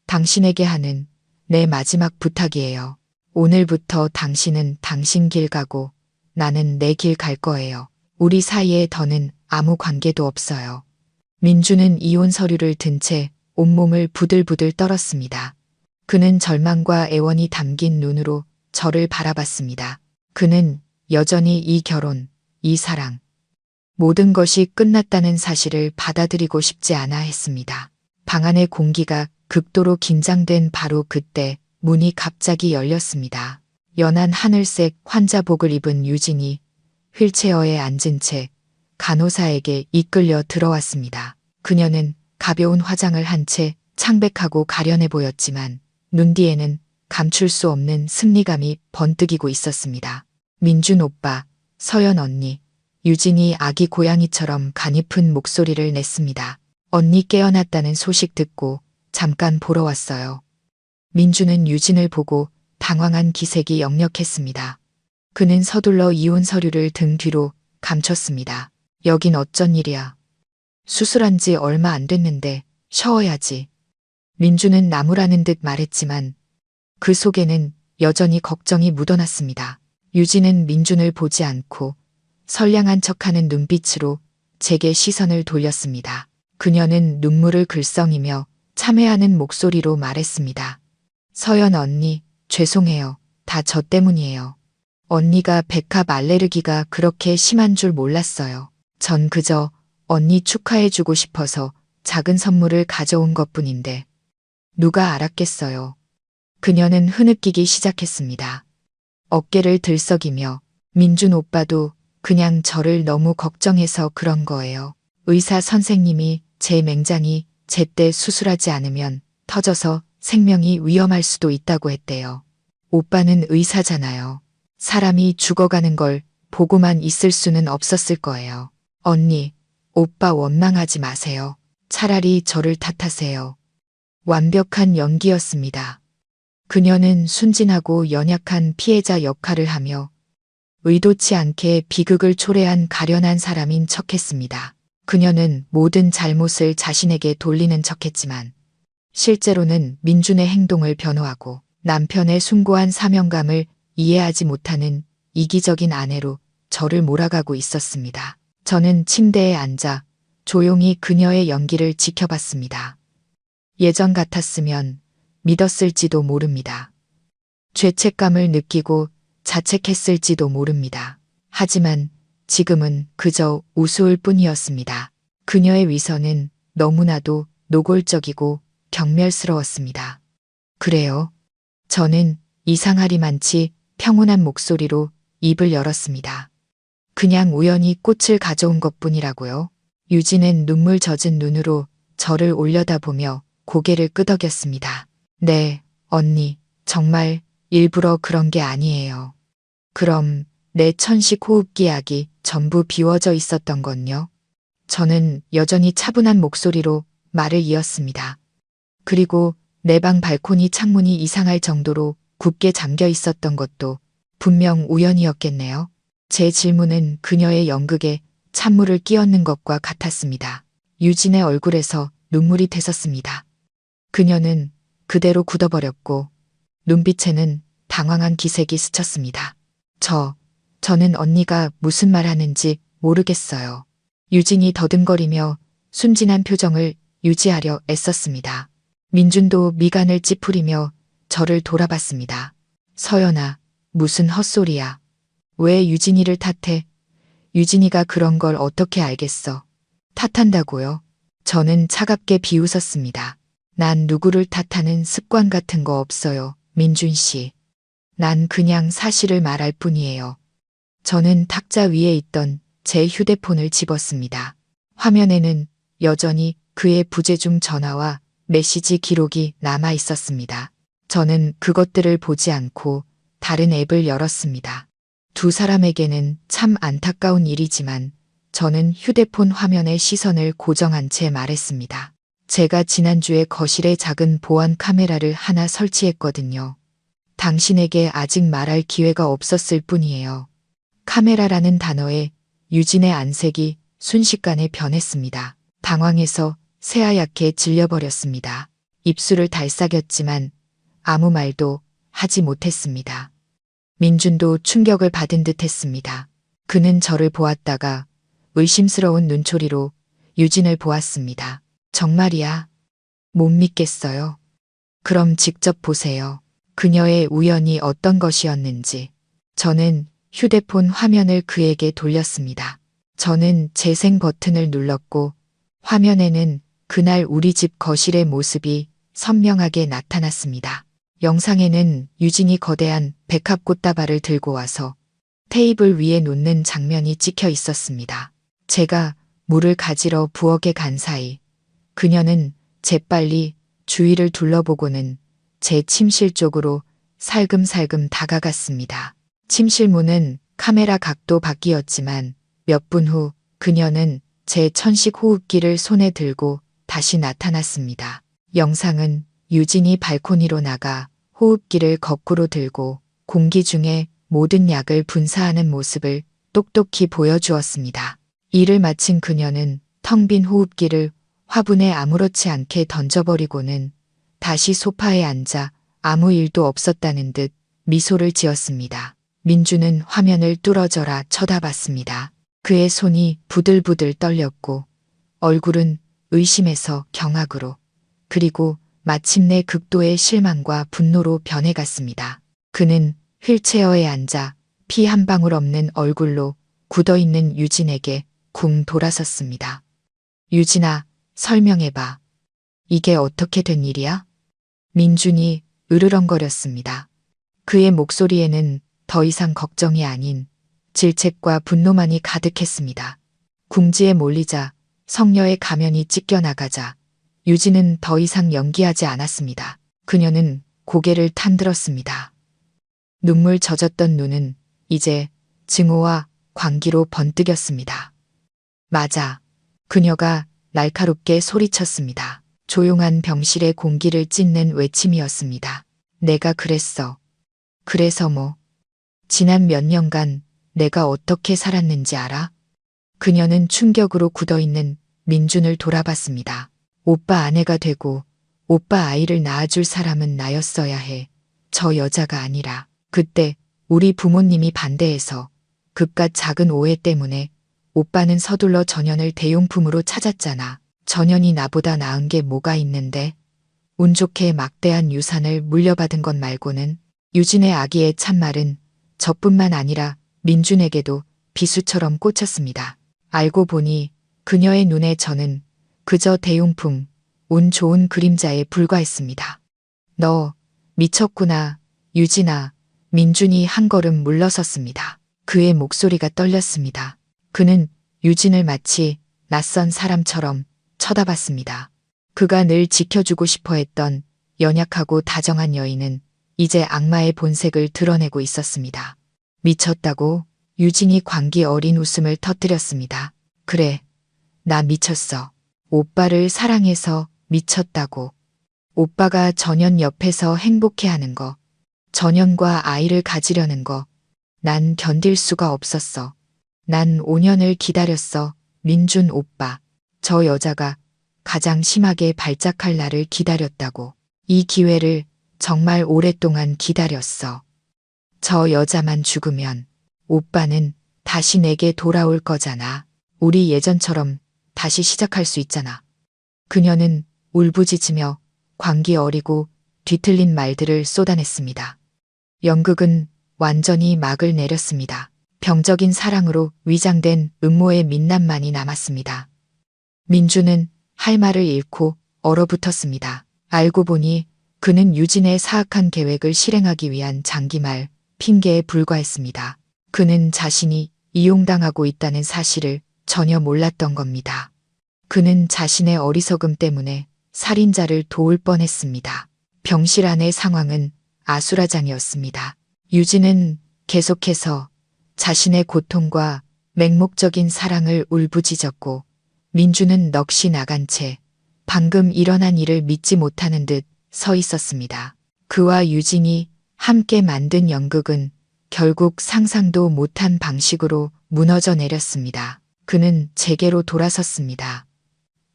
당신에게 하는 내 마지막 부탁이에요. 오늘부터 당신은 당신 길 가고 나는 내 길 갈 거예요. 우리 사이에 더는 아무 관계도 없어요. 민주는 이혼 서류를 든 채 온몸을 부들부들 떨었습니다. 그는 절망과 애원이 담긴 눈으로 저를 바라봤습니다. 그는 여전히 이 결혼, 이 사랑, 모든 것이 끝났다는 사실을 받아들이고 싶지 않아 했습니다. 방 안의 공기가 극도로 긴장된 바로 그때 문이 갑자기 열렸습니다. 연한 하늘색 환자복을 입은 유진이 휠체어에 앉은 채 간호사에게 이끌려 들어왔습니다. 그녀는 가벼운 화장을 한 채 창백하고 가련해 보였지만 눈 뒤에는 감출 수 없는 승리감이 번뜩이고 있었습니다. 민준 오빠, 서연 언니, 유진이 아기 고양이처럼 가냘픈 목소리를 냈습니다. 언니 깨어났다는 소식 듣고 잠깐 보러 왔어요. 민준은 유진을 보고 당황한 기색이 역력했습니다. 그는 서둘러 이혼 서류를 등 뒤로 감췄습니다. 여긴 어쩐 일이야. 수술한 지 얼마 안 됐는데 쉬어야지. 민준은 나무라는 듯 말했지만 그 속에는 여전히 걱정이 묻어났습니다. 유진은 민준을 보지 않고 선량한 척하는 눈빛으로 제게 시선을 돌렸습니다. 그녀는 눈물을 글썽이며 참회하는 목소리로 말했습니다. 서연 언니, 죄송해요. 다 저 때문이에요. 언니가 백합 알레르기가 그렇게 심한 줄 몰랐어요. 전 그저 언니 축하해주고 싶어서 작은 선물을 가져온 것뿐인데 누가 알았겠어요. 그녀는 흐느끼기 시작했습니다. 어깨를 들썩이며 민준 오빠도 그냥 저를 너무 걱정해서 그런 거예요. 의사 선생님이 제 맹장이 제때 수술하지 않으면 터져서 생명이 위험할 수도 있다고 했대요. 오빠는 의사잖아요. 사람이 죽어가는 걸 보고만 있을 수는 없었을 거예요. 언니, 오빠 원망하지 마세요. 차라리 저를 탓하세요. 완벽한 연기였습니다. 그녀는 순진하고 연약한 피해자 역할을 하며 의도치 않게 비극을 초래한 가련한 사람인 척했습니다. 그녀는 모든 잘못을 자신에게 돌리는 척했지만 실제로는 민준의 행동을 변호하고 남편의 숭고한 사명감을 이해하지 못하는 이기적인 아내로 저를 몰아가고 있었습니다. 저는 침대에 앉아 조용히 그녀의 연기를 지켜봤습니다. 예전 같았으면 믿었을지도 모릅니다. 죄책감을 느끼고 자책했을지도 모릅니다. 하지만 지금은 그저 우스울 뿐이었습니다. 그녀의 위선은 너무나도 노골적이고 경멸스러웠습니다. 그래요. 저는 이상하리만치 평온한 목소리로 입을 열었습니다. 그냥 우연히 꽃을 가져온 것뿐이라고요. 유진은 눈물 젖은 눈으로 저를 올려다보며 고개를 끄덕였습니다. 네, 언니, 정말 일부러 그런 게 아니에요. 그럼 내 천식 호흡기 약이 전부 비워져 있었던 건요? 저는 여전히 차분한 목소리로 말을 이었습니다. 그리고 내 방 발코니 창문이 이상할 정도로 굳게 잠겨 있었던 것도 분명 우연이었겠네요. 제 질문은 그녀의 연극에 찬물을 끼얹는 것과 같았습니다. 유진의 얼굴에서 눈물이 되섰습니다. 그녀는 그대로 굳어버렸고 눈빛에는 당황한 기색이 스쳤습니다. 저는 언니가 무슨 말 하는지 모르겠어요. 유진이 더듬거리며 순진한 표정을 유지하려 애썼습니다. 민준도 미간을 찌푸리며 저를 돌아봤습니다. 서연아, 무슨 헛소리야. 왜 유진이를 탓해? 유진이가 그런 걸 어떻게 알겠어? 탓한다고요? 저는 차갑게 비웃었습니다. 난 누구를 탓하는 습관 같은 거 없어요, 민준 씨. 난 그냥 사실을 말할 뿐이에요. 저는 탁자 위에 있던 제 휴대폰을 집었습니다. 화면에는 여전히 그의 부재중 전화와 메시지 기록이 남아 있었습니다. 저는 그것들을 보지 않고 다른 앱을 열었습니다. 두 사람에게는 참 안타까운 일이지만 저는 휴대폰 화면에 시선을 고정한 채 말했습니다. 제가 지난주에 거실에 작은 보안 카메라를 하나 설치했거든요. 당신에게 아직 말할 기회가 없었을 뿐이에요. 카메라라는 단어에 유진의 안색이 순식간에 변했습니다. 당황해서 새하얗게 질려버렸습니다. 입술을 달싹였지만 아무 말도 하지 못했습니다. 민준도 충격을 받은 듯 했습니다. 그는 저를 보았다가 의심스러운 눈초리로 유진을 보았습니다. 정말이야? 못 믿겠어요. 그럼 직접 보세요. 그녀의 우연이 어떤 것이었는지. 저는 휴대폰 화면을 그에게 돌렸습니다. 저는 재생 버튼을 눌렀고 화면에는 그날 우리 집 거실의 모습이 선명하게 나타났습니다. 영상에는 유진이 거대한 백합 꽃다발을 들고 와서 테이블 위에 놓는 장면이 찍혀 있었습니다. 제가 물을 가지러 부엌에 간 사이 그녀는 재빨리 주위를 둘러보고는 제 침실 쪽으로 살금살금 다가갔습니다. 침실 문은 카메라 각도 밖이었지만 몇 분 후 그녀는 제 천식 호흡기를 손에 들고 다시 나타났습니다. 영상은 유진이 발코니로 나가 호흡기를 거꾸로 들고 공기 중에 모든 약을 분사하는 모습을 똑똑히 보여주었습니다. 일을 마친 그녀는 텅 빈 호흡기를 화분에 아무렇지 않게 던져버리고는 다시 소파에 앉아 아무 일도 없었다는 듯 미소를 지었습니다. 민주는 화면을 뚫어져라 쳐다봤습니다. 그의 손이 부들부들 떨렸고 얼굴은 의심에서 경악으로 그리고 마침내 극도의 실망과 분노로 변해갔습니다. 그는 휠체어에 앉아 피 한 방울 없는 얼굴로 굳어있는 유진에게 쿵 돌아섰습니다. 유진아, 설명해봐. 이게 어떻게 된 일이야? 민준이 으르렁거렸습니다. 그의 목소리에는 더 이상 걱정이 아닌 질책과 분노만이 가득했습니다. 궁지에 몰리자 성녀의 가면이 찢겨나가자 유진은 더 이상 연기하지 않았습니다. 그녀는 고개를 탄들었습니다. 눈물 젖었던 눈은 이제 증오와 광기로 번뜩였습니다. 맞아. 그녀가 날카롭게 소리쳤습니다. 조용한 병실의 공기를 찢는 외침이었습니다. 내가 그랬어. 그래서 뭐? 지난 몇 년간 내가 어떻게 살았는지 알아? 그녀는 충격으로 굳어있는 민준을 돌아봤습니다. 오빠 아내가 되고 오빠 아이를 낳아줄 사람은 나였어야 해. 저 여자가 아니라. 그때 우리 부모님이 반대해서 그깟 작은 오해 때문에 오빠는 서둘러 전현을 대용품으로 찾았잖아. 전현이 나보다 나은 게 뭐가 있는데? 운 좋게 막대한 유산을 물려받은 것 말고는. 유진의 아기의 참말은 저뿐만 아니라 민준에게도 비수처럼 꽂혔습니다. 알고 보니 그녀의 눈에 저는 그저 대용품, 운 좋은 그림자에 불과했습니다. 너 미쳤구나, 유진아. 민준이 한 걸음 물러섰습니다. 그의 목소리가 떨렸습니다. 그는 유진을 마치 낯선 사람처럼 쳐다봤습니다. 그가 늘 지켜주고 싶어 했던 연약하고 다정한 여인은 이제 악마의 본색을 드러내고 있었습니다. 미쳤다고? 유진이 광기 어린 웃음을 터뜨렸습니다. 그래, 나 미쳤어. 오빠를 사랑해서 미쳤다고. 오빠가 전현 옆에서 행복해하는 거, 전현과 아이를 가지려는 거, 난 견딜 수가 없었어. 난 5년을 기다렸어. 민준 오빠. 저 여자가 가장 심하게 발작할 날을 기다렸다고. 이 기회를 정말 오랫동안 기다렸어. 저 여자만 죽으면 오빠는 다시 내게 돌아올 거잖아. 우리 예전처럼 다시 시작할 수 있잖아. 그녀는 울부짖으며 광기 어리고 뒤틀린 말들을 쏟아냈습니다. 연극은 완전히 막을 내렸습니다. 병적인 사랑으로 위장된 음모의 민낯만이 남았습니다. 민주는 할 말을 잃고 얼어붙었습니다. 알고 보니 그는 유진의 사악한 계획을 실행하기 위한 장기말 핑계에 불과했습니다. 그는 자신이 이용당하고 있다는 사실을 전혀 몰랐던 겁니다. 그는 자신의 어리석음 때문에 살인자를 도울 뻔했습니다. 병실 안의 상황은 아수라장이었습니다. 유진은 계속해서 자신의 고통과 맹목적인 사랑을 울부짖었고 민주는 넋이 나간 채 방금 일어난 일을 믿지 못하는 듯 서 있었습니다. 그와 유진이 함께 만든 연극은 결국 상상도 못한 방식으로 무너져 내렸습니다. 그는 제게로 돌아섰습니다.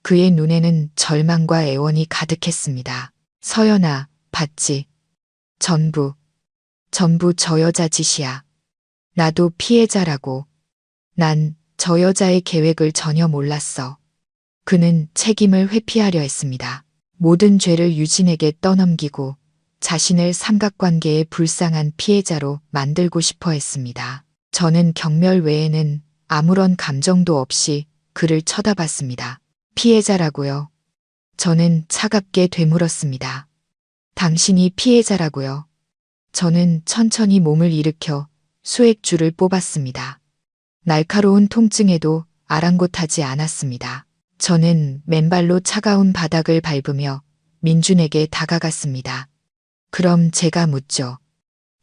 그의 눈에는 절망과 애원이 가득했습니다. 서연아, 봤지? 전부 저 여자 짓이야. 나도 피해자라고. 난 저 여자의 계획을 전혀 몰랐어. 그는 책임을 회피하려 했습니다. 모든 죄를 유진에게 떠넘기고 자신을 삼각관계의 불쌍한 피해자로 만들고 싶어 했습니다. 저는 경멸 외에는 아무런 감정도 없이 그를 쳐다봤습니다. 피해자라고요? 저는 차갑게 되물었습니다. 당신이 피해자라고요? 저는 천천히 몸을 일으켜 수액줄을 뽑았습니다. 날카로운 통증에도 아랑곳하지 않았습니다. 저는 맨발로 차가운 바닥을 밟으며 민준에게 다가갔습니다. 그럼 제가 묻죠.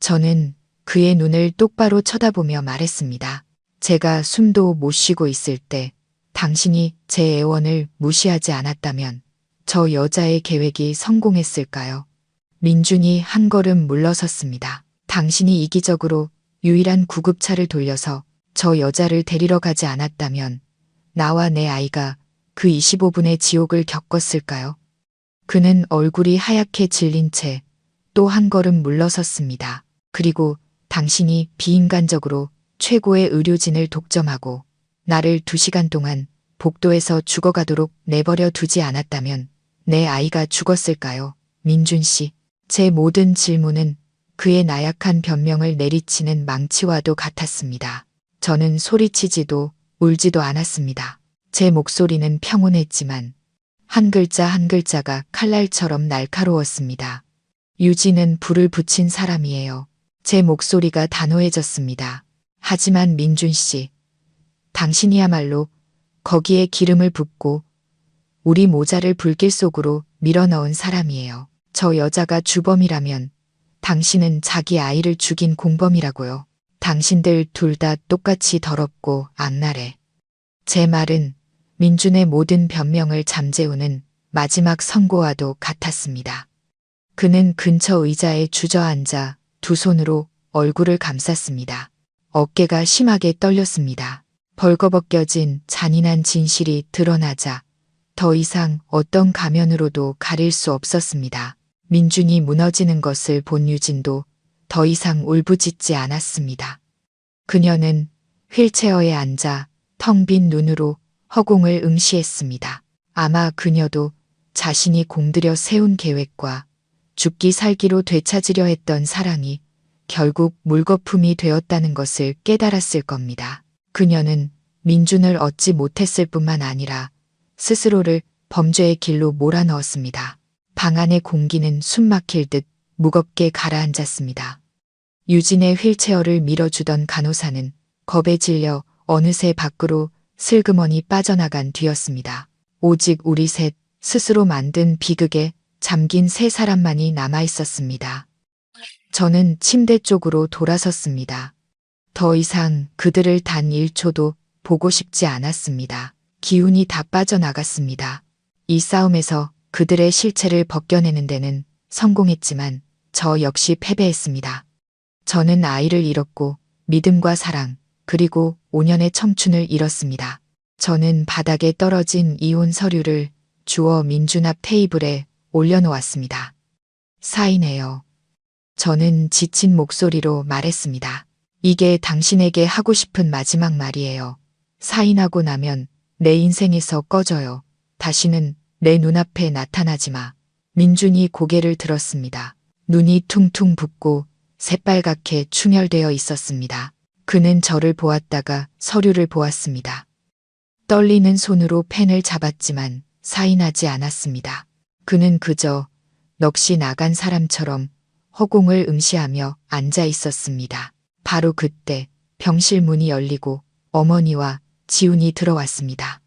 저는 그의 눈을 똑바로 쳐다보며 말했습니다. 제가 숨도 못 쉬고 있을 때 당신이 제 애원을 무시하지 않았다면 저 여자의 계획이 성공했을까요? 민준이 한 걸음 물러섰습니다. 당신이 이기적으로 유일한 구급차를 돌려서 저 여자를 데리러 가지 않았다면 나와 내 아이가 그 25분의 지옥을 겪었을까요? 그는 얼굴이 하얗게 질린 채 또 한 걸음 물러섰습니다. 그리고 당신이 비인간적으로 최고의 의료진을 독점하고 나를 2시간 동안 복도에서 죽어가도록 내버려 두지 않았다면 내 아이가 죽었을까요? 민준 씨. 제 모든 질문은 그의 나약한 변명을 내리치는 망치와도 같았습니다. 저는 소리치지도 울지도 않았습니다. 제 목소리는 평온했지만 한 글자 한 글자가 칼날처럼 날카로웠습니다. 유진은 불을 붙인 사람이에요. 제 목소리가 단호해졌습니다. 하지만 민준 씨, 당신이야말로 거기에 기름을 붓고 우리 모자를 불길 속으로 밀어넣은 사람이에요. 저 여자가 주범이라면 당신은 자기 아이를 죽인 공범이라고요. 당신들 둘 다 똑같이 더럽고 악랄해. 제 말은 민준의 모든 변명을 잠재우는 마지막 선고와도 같았습니다. 그는 근처 의자에 주저앉아 두 손으로 얼굴을 감쌌습니다. 어깨가 심하게 떨렸습니다. 벌거벗겨진 잔인한 진실이 드러나자 더 이상 어떤 가면으로도 가릴 수 없었습니다. 민준이 무너지는 것을 본 유진도 더 이상 울부짖지 않았습니다. 그녀는 휠체어에 앉아 텅 빈 눈으로 허공을 응시했습니다. 아마 그녀도 자신이 공들여 세운 계획과 죽기 살기로 되찾으려 했던 사랑이 결국 물거품이 되었다는 것을 깨달았을 겁니다. 그녀는 민준을 얻지 못했을 뿐만 아니라 스스로를 범죄의 길로 몰아넣었습니다. 방 안의 공기는 숨막힐 듯 무겁게 가라앉았습니다. 유진의 휠체어를 밀어주던 간호사는 겁에 질려 어느새 밖으로 슬그머니 빠져나간 뒤였습니다. 오직 우리 셋 스스로 만든 비극에 잠긴 세 사람만이 남아있었습니다. 저는 침대 쪽으로 돌아섰습니다. 더 이상 그들을 단 1초도 보고 싶지 않았습니다. 기운이 다 빠져나갔습니다. 이 싸움에서 그들의 실체를 벗겨내는 데는 성공했지만 저 역시 패배했습니다. 저는 아이를 잃었고 믿음과 사랑 그리고 5년의 청춘을 잃었습니다. 저는 바닥에 떨어진 이혼 서류를 주워 민준 앞 테이블에 올려놓았습니다. 사인해요. 저는 지친 목소리로 말했습니다. 이게 당신에게 하고 싶은 마지막 말이에요. 사인하고 나면 내 인생에서 꺼져요. 다시는 내 눈앞에 나타나지 마. 민준이 고개를 들었습니다. 눈이 퉁퉁 붓고 새빨갛게 충혈되어 있었습니다. 그는 저를 보았다가 서류를 보았습니다. 떨리는 손으로 펜을 잡았지만 사인하지 않았습니다. 그는 그저 넋이 나간 사람처럼 허공을 응시하며 앉아 있었습니다. 바로 그때 병실 문이 열리고 어머니와 지훈이 들어왔습니다.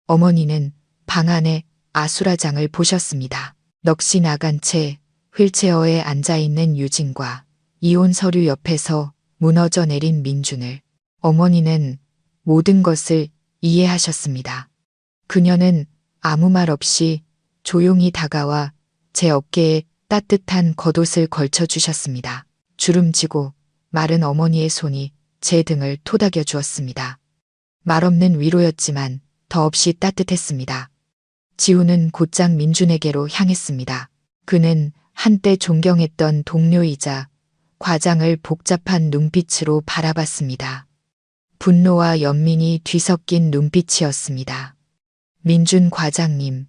어머니는 방 안에 아수라장을 보셨습니다. 넋이 나간 채 휠체어에 앉아있는 유진과 이혼 서류 옆에서 무너져 내린 민준을 어머니는 모든 것을 이해하셨습니다. 그녀는 아무 말 없이 조용히 다가와 제 어깨에 따뜻한 겉옷을 걸쳐 주셨습니다. 주름지고 마른 어머니의 손이 제 등을 토닥여 주었습니다. 말없는 위로였지만 더없이 따뜻했습니다. 지우는 곧장 민준에게로 향했습니다. 그는 한때 존경했던 동료이자 과장을 복잡한 눈빛으로 바라봤습니다. 분노와 연민이 뒤섞인 눈빛이었습니다. 민준 과장님,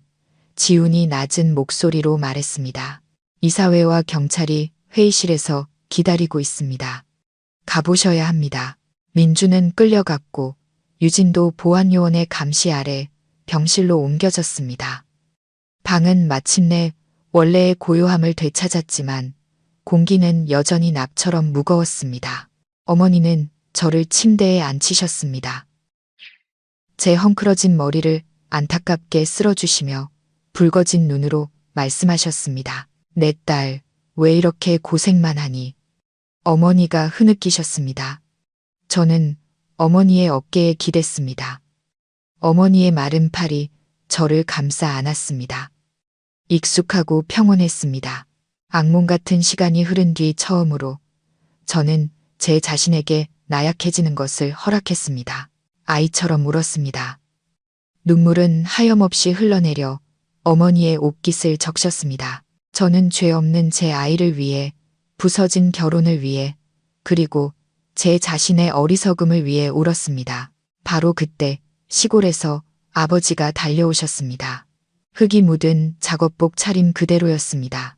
지훈이 낮은 목소리로 말했습니다. 이사회와 경찰이 회의실에서 기다리고 있습니다. 가보셔야 합니다. 민준은 끌려갔고 유진도 보안요원의 감시 아래 병실로 옮겨졌습니다. 방은 마침내 원래의 고요함을 되찾았지만 공기는 여전히 납처럼 무거웠습니다. 어머니는 저를 침대에 앉히셨습니다. 제 헝클어진 머리를 안타깝게 쓸어주시며 붉어진 눈으로 말씀하셨습니다. 내 딸, 왜 이렇게 고생만 하니? 어머니가 흐느끼셨습니다. 저는 어머니의 어깨에 기댔습니다. 어머니의 마른 팔이 저를 감싸 안았습니다. 익숙하고 평온했습니다. 악몽 같은 시간이 흐른 뒤 처음으로 저는 제 자신에게 나약해지는 것을 허락했습니다. 아이처럼 울었습니다. 눈물은 하염없이 흘러내려 어머니의 옷깃을 적셨습니다. 저는 죄 없는 제 아이를 위해, 부서진 결혼을 위해, 그리고 제 자신의 어리석음을 위해 울었습니다. 바로 그때 시골에서 아버지가 달려오셨습니다. 흙이 묻은 작업복 차림 그대로였습니다.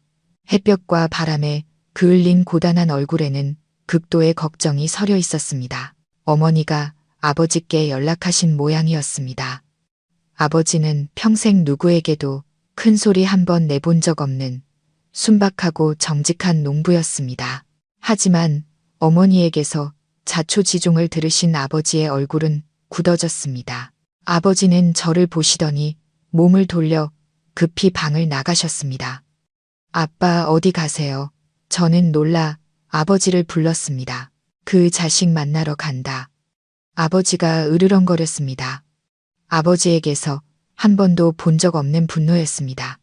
햇볕과 바람에 그을린 고단한 얼굴에는 극도의 걱정이 서려 있었습니다. 어머니가 아버지께 연락하신 모양이었습니다. 아버지는 평생 누구에게도 큰 소리 한 번 내본 적 없는 순박하고 정직한 농부였습니다. 하지만 어머니에게서 자초지종을 들으신 아버지의 얼굴은 굳어졌습니다. 아버지는 저를 보시더니 몸을 돌려 급히 방을 나가셨습니다. 아빠 어디 가세요? 저는 놀라 아버지를 불렀습니다. 그 자식 만나러 간다. 아버지가 으르렁거렸습니다. 아버지에게서 한 번도 본 적 없는 분노였습니다.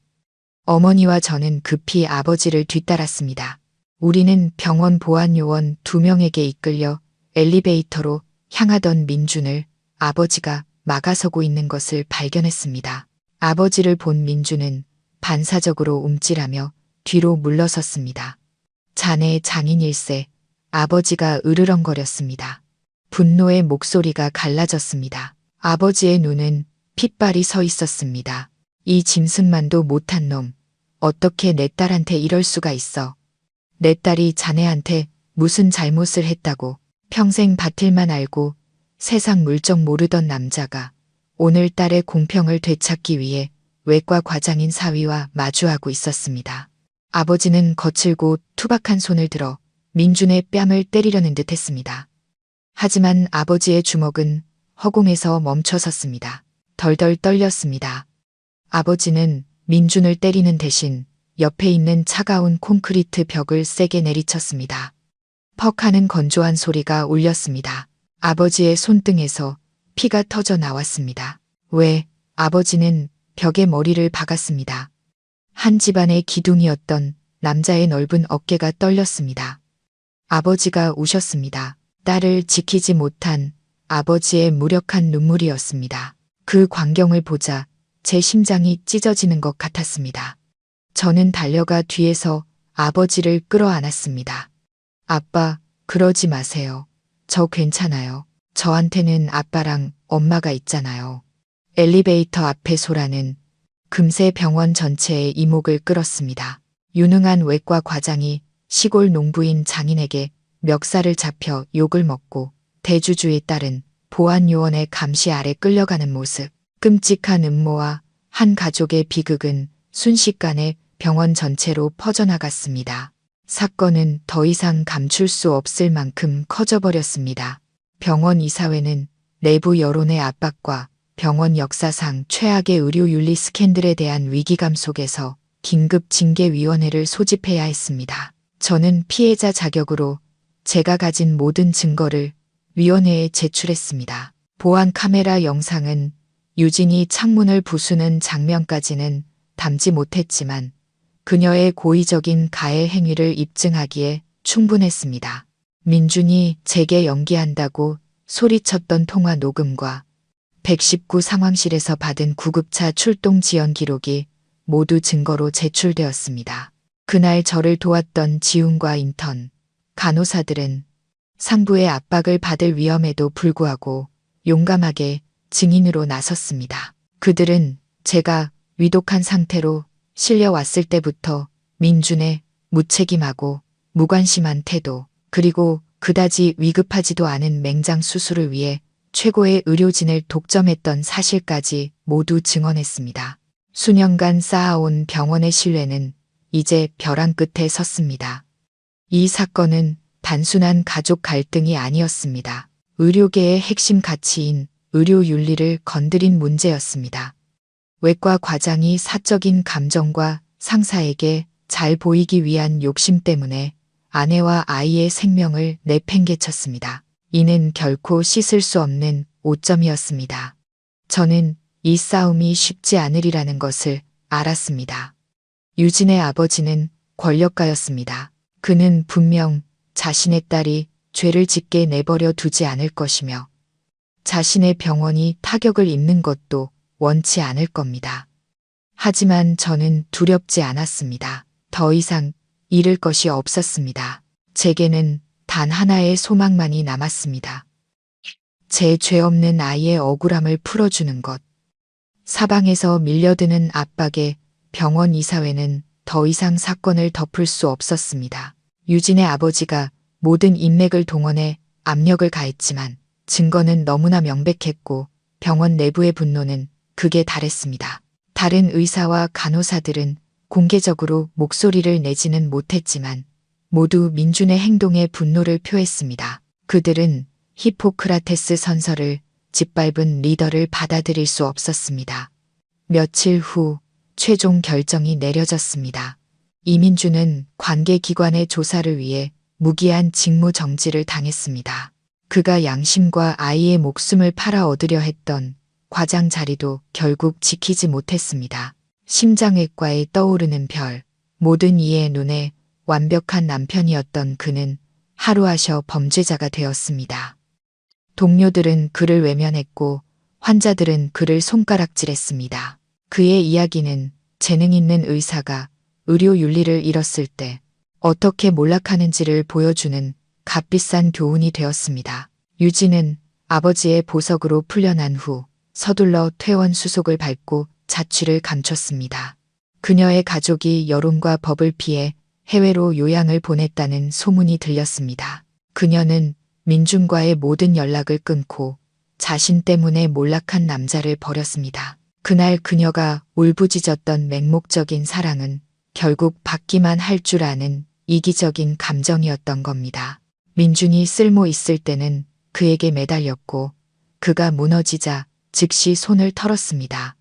어머니와 저는 급히 아버지를 뒤따랐습니다. 우리는 병원 보안요원 2명에게 이끌려 엘리베이터로 향하던 민준을 아버지가 막아서고 있는 것을 발견했습니다. 아버지를 본 민준은 반사적으로 움찔하며 뒤로 물러섰습니다. 자네 장인일세, 아버지가 으르렁거렸습니다. 분노의 목소리가 갈라졌습니다. 아버지의 눈은 핏발이 서 있었습니다. 이 짐승만도 못한 놈, 어떻게 내 딸한테 이럴 수가 있어. 내 딸이 자네한테 무슨 잘못을 했다고. 평생 밭일만 알고 세상 물정 모르던 남자가 오늘 딸의 공평을 되찾기 위해 외과 과장인 사위와 마주하고 있었습니다. 아버지는 거칠고 투박한 손을 들어 민준의 뺨을 때리려는 듯 했습니다. 하지만 아버지의 주먹은 허공에서 멈춰섰습니다. 덜덜 떨렸습니다. 아버지는 민준을 때리는 대신 옆에 있는 차가운 콘크리트 벽을 세게 내리쳤습니다. 퍽 하는 건조한 소리가 울렸습니다. 아버지의 손등에서 피가 터져 나왔습니다. 왜? 아버지는 벽에 머리를 박았습니다. 한 집안의 기둥이었던 남자의 넓은 어깨가 떨렸습니다. 아버지가 우셨습니다. 딸을 지키지 못한 아버지의 무력한 눈물이었습니다. 그 광경을 보자 제 심장이 찢어지는 것 같았습니다. 저는 달려가 뒤에서 아버지를 끌어안았습니다. 아빠, 그러지 마세요. 저 괜찮아요. 저한테는 아빠랑 엄마가 있잖아요. 엘리베이터 앞에 소라는 금세 병원 전체의 이목을 끌었습니다. 유능한 외과 과장이 시골 농부인 장인에게 멱살을 잡혀 욕을 먹고 대주주의 딸은 보안요원의 감시 아래 끌려가는 모습. 끔찍한 음모와 한 가족의 비극은 순식간에 병원 전체로 퍼져나갔습니다. 사건은 더 이상 감출 수 없을 만큼 커져버렸습니다. 병원 이사회는 내부 여론의 압박과 병원 역사상 최악의 의료윤리 스캔들에 대한 위기감 속에서 긴급 징계위원회를 소집해야 했습니다. 저는 피해자 자격으로 제가 가진 모든 증거를 위원회에 제출했습니다. 보안 카메라 영상은 유진이 창문을 부수는 장면까지는 담지 못했지만 그녀의 고의적인 가해 행위를 입증하기에 충분했습니다. 민준이 제게 연기한다고 소리쳤던 통화 녹음과 119 상황실에서 받은 구급차 출동 지연 기록이 모두 증거로 제출되었습니다. 그날 저를 도왔던 지훈과 인턴, 간호사들은 상부의 압박을 받을 위험에도 불구하고 용감하게 증인으로 나섰습니다. 그들은 제가 위독한 상태로 실려왔을 때부터 민준의 무책임하고 무관심한 태도, 그리고 그다지 위급하지도 않은 맹장 수술을 위해 최고의 의료진을 독점했던 사실까지 모두 증언했습니다. 수년간 쌓아온 병원의 신뢰는 이제 벼랑 끝에 섰습니다. 이 사건은 단순한 가족 갈등이 아니었습니다. 의료계의 핵심 가치인 의료 윤리를 건드린 문제였습니다. 외과 과장이 사적인 감정과 상사에게 잘 보이기 위한 욕심 때문에 아내와 아이의 생명을 내팽개쳤습니다. 이는 결코 씻을 수 없는 오점이었습니다. 저는 이 싸움이 쉽지 않으리라는 것을 알았습니다. 유진의 아버지는 권력가였습니다. 그는 분명 자신의 딸이 죄를 짓게 내버려 두지 않을 것이며 자신의 병원이 타격을 입는 것도 원치 않을 겁니다. 하지만 저는 두렵지 않았습니다. 더 이상 잃을 것이 없었습니다. 제게는 단 하나의 소망만이 남았습니다. 제 죄 없는 아이의 억울함을 풀어주는 것. 사방에서 밀려드는 압박에 병원 이사회는 더 이상 사건을 덮을 수 없었습니다. 유진의 아버지가 모든 인맥을 동원해 압력을 가했지만 증거는 너무나 명백했고 병원 내부의 분노는 극에 달했습니다. 다른 의사와 간호사들은 공개적으로 목소리를 내지는 못했지만 모두 민준의 행동에 분노를 표했습니다. 그들은 히포크라테스 선서를 짓밟은 리더를 받아들일 수 없었습니다. 며칠 후 최종 결정이 내려졌습니다. 이민준은 관계기관의 조사를 위해 무기한 직무 정지를 당했습니다. 그가 양심과 아이의 목숨을 팔아 얻으려 했던 과장 자리도 결국 지키지 못했습니다. 심장외과에 떠오르는 별, 모든 이의 눈에 완벽한 남편이었던 그는 하루아셔 범죄자가 되었습니다. 동료들은 그를 외면했고 환자들은 그를 손가락질했습니다. 그의 이야기는 재능 있는 의사가 의료 윤리를 잃었을 때 어떻게 몰락하는지를 보여주는 값비싼 교훈이 되었습니다. 유진은 아버지의 보석으로 풀려난 후 서둘러 퇴원 수속을 밟고 자취를 감췄습니다. 그녀의 가족이 여론과 법을 피해 해외로 요양을 보냈다는 소문이 들렸습니다. 그녀는 민준과의 모든 연락을 끊고 자신 때문에 몰락한 남자를 버렸습니다. 그날 그녀가 울부짖었던 맹목적인 사랑은 결국 받기만 할 줄 아는 이기적인 감정이었던 겁니다. 민준이 쓸모 있을 때는 그에게 매달렸고 그가 무너지자 즉시 손을 털었습니다.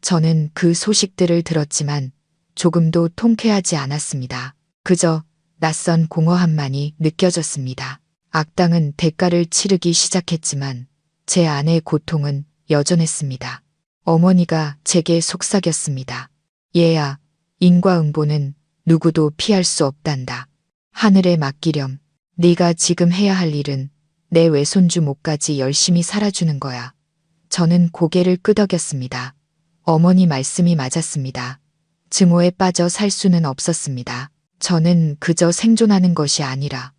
저는 그 소식들을 들었지만 조금도 통쾌하지 않았습니다. 그저 낯선 공허함만이 느껴졌습니다. 악당은 대가를 치르기 시작했지만 제 안의 고통은 여전했습니다. 어머니가 제게 속삭였습니다. 얘야, 인과응보는 누구도 피할 수 없단다. 하늘에 맡기렴. 네가 지금 해야 할 일은 내 외손주 목까지 열심히 살아주는 거야. 저는 고개를 끄덕였습니다. 어머니 말씀이 맞았습니다. 증오에 빠져 살 수는 없었습니다. 저는 그저 생존하는 것이 아니라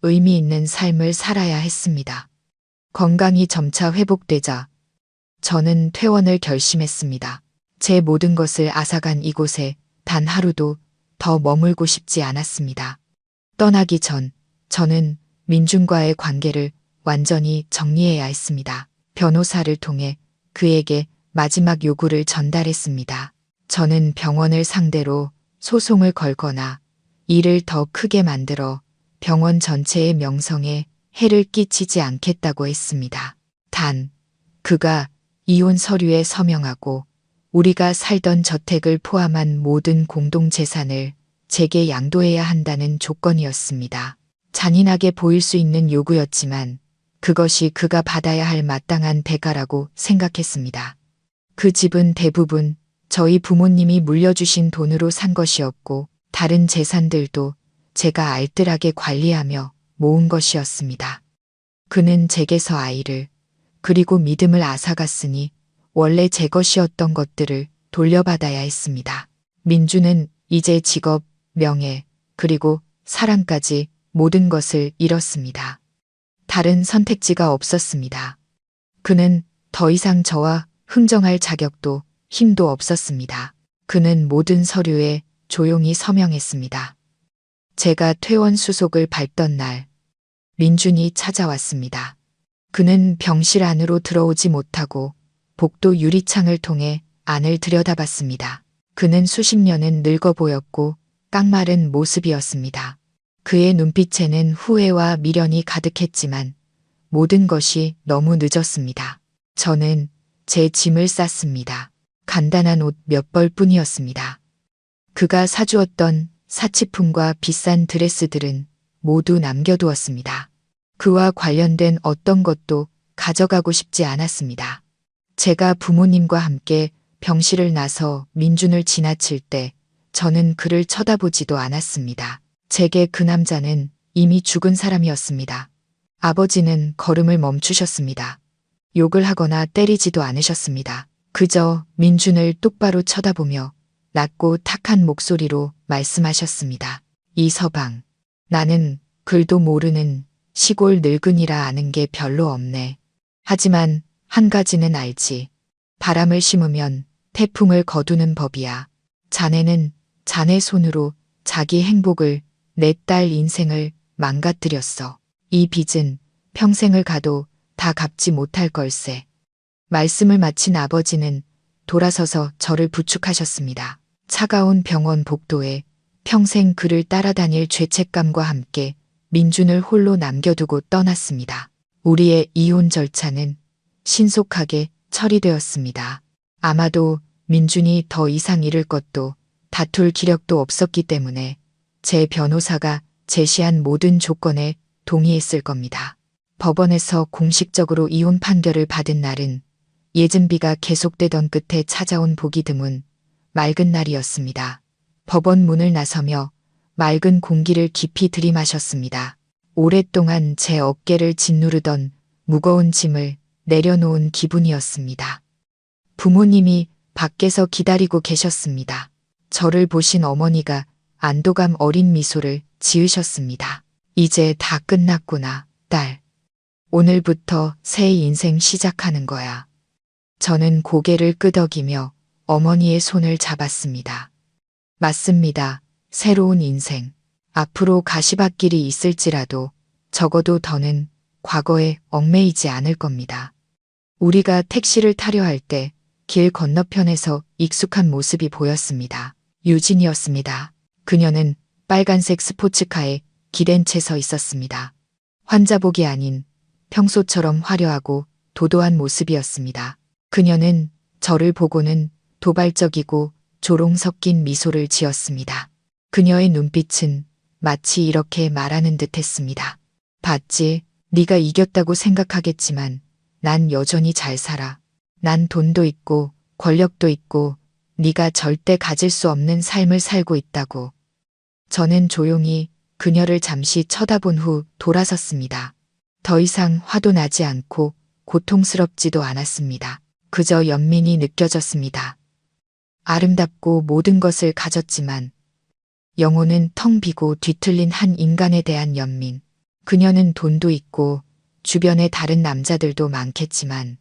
의미 있는 삶을 살아야 했습니다. 건강이 점차 회복되자 저는 퇴원을 결심했습니다. 제 모든 것을 앗아간 이곳에 단 하루도 더 머물고 싶지 않았습니다. 떠나기 전 저는 민준과의 관계를 완전히 정리해야 했습니다. 변호사를 통해 그에게 마지막 요구를 전달했습니다. 저는 병원을 상대로 소송을 걸거나 일을 더 크게 만들어 병원 전체의 명성에 해를 끼치지 않겠다고 했습니다. 단, 그가 이혼 서류에 서명하고 우리가 살던 저택을 포함한 모든 공동재산을 제게 양도해야 한다는 조건이었습니다. 잔인하게 보일 수 있는 요구였지만 그것이 그가 받아야 할 마땅한 대가라고 생각했습니다. 그 집은 대부분 저희 부모님이 물려주신 돈으로 산 것이었고 다른 재산들도 제가 알뜰하게 관리하며 모은 것이었습니다. 그는 제게서 아이를 그리고 믿음을 앗아갔으니 원래 제 것이었던 것들을 돌려받아야 했습니다. 민주는 이제 직업, 명예, 그리고 사랑까지 모든 것을 잃었습니다. 다른 선택지가 없었습니다. 그는 더 이상 저와 흥정할 자격도 힘도 없었습니다. 그는 모든 서류에 조용히 서명했습니다. 제가 퇴원 수속을 밟던 날, 민준이 찾아왔습니다. 그는 병실 안으로 들어오지 못하고 복도 유리창을 통해 안을 들여다봤습니다. 그는 수십 년은 늙어 보였고 깡마른 모습이었습니다. 그의 눈빛에는 후회와 미련이 가득했지만 모든 것이 너무 늦었습니다. 저는 제 짐을 쌌습니다. 간단한 옷 몇 벌뿐이었습니다. 그가 사주었던 사치품과 비싼 드레스들은 모두 남겨두었습니다. 그와 관련된 어떤 것도 가져가고 싶지 않았습니다. 제가 부모님과 함께 병실을 나서 민준을 지나칠 때 저는 그를 쳐다보지도 않았습니다. 제게 그 남자는 이미 죽은 사람이었습니다. 아버지는 걸음을 멈추셨습니다. 욕을 하거나 때리지도 않으셨습니다. 그저 민준을 똑바로 쳐다보며 낮고 탁한 목소리로 말씀하셨습니다. 이서방, 나는 글도 모르는 시골 늙은이라 아는 게 별로 없네. 하지만 한 가지는 알지. 바람을 심으면 태풍을 거두는 법이야. 자네는 자네 손으로 자기 행복을, 내 딸 인생을 망가뜨렸어. 이 빚은 평생을 가도 다 갚지 못할 걸세. 말씀을 마친 아버지는 돌아서서 저를 부축하셨습니다. 차가운 병원 복도에 평생 그를 따라다닐 죄책감과 함께 민준을 홀로 남겨두고 떠났습니다. 우리의 이혼 절차는 신속하게 처리되었습니다. 아마도 민준이 더 이상 잃을 것도 다툴 기력도 없었기 때문에 제 변호사가 제시한 모든 조건에 동의했을 겁니다. 법원에서 공식적으로 이혼 판결을 받은 날은 예진비가 계속되던 끝에 찾아온 보기 드문 맑은 날이었습니다. 법원 문을 나서며 맑은 공기를 깊이 들이마셨습니다. 오랫동안 제 어깨를 짓누르던 무거운 짐을 내려놓은 기분이었습니다. 부모님이 밖에서 기다리고 계셨습니다. 저를 보신 어머니가 안도감 어린 미소를 지으셨습니다. 이제 다 끝났구나, 딸. 오늘부터 새 인생 시작하는 거야. 저는 고개를 끄덕이며 어머니의 손을 잡았습니다. 맞습니다. 새로운 인생. 앞으로 가시밭길이 있을지라도 적어도 더는 과거에 얽매이지 않을 겁니다. 우리가 택시를 타려 할 때 길 건너편에서 익숙한 모습이 보였습니다. 유진이었습니다. 그녀는 빨간색 스포츠카에 기댄 채 서 있었습니다. 환자복이 아닌 평소처럼 화려하고 도도한 모습이었습니다. 그녀는 저를 보고는 도발적이고 조롱 섞인 미소를 지었습니다. 그녀의 눈빛은 마치 이렇게 말하는 듯 했습니다. 봤지? 네가 이겼다고 생각하겠지만 난 여전히 잘 살아. 난 돈도 있고 권력도 있고 네가 절대 가질 수 없는 삶을 살고 있다고. 저는 조용히 그녀를 잠시 쳐다본 후 돌아섰습니다. 더 이상 화도 나지 않고 고통스럽지도 않았습니다. 그저 연민이 느껴졌습니다. 아름답고 모든 것을 가졌지만 영혼은 텅 비고 뒤틀린 한 인간에 대한 연민. 그녀는 돈도 있고 주변에 다른 남자들도 많겠지만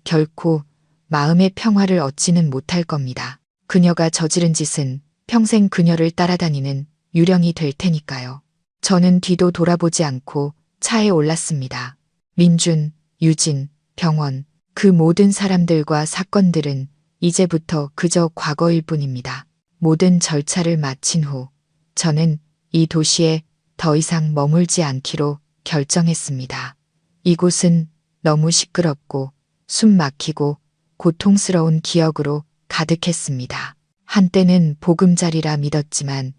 결코 마음의 평화를 얻지는 못할 겁니다. 그녀가 저지른 짓은 평생 그녀를 따라다니는 유령이 될 테니까요. 저는 뒤도 돌아보지 않고 차에 올랐습니다. 민준, 유진, 병원, 그 모든 사람들과 사건들은 이제부터 그저 과거일 뿐입니다. 모든 절차를 마친 후 저는 이 도시에 더 이상 머물지 않기로 결정했습니다. 이곳은 너무 시끄럽고 숨 막히고 고통스러운 기억으로 가득했습니다. 한때는 보금자리라 믿었지만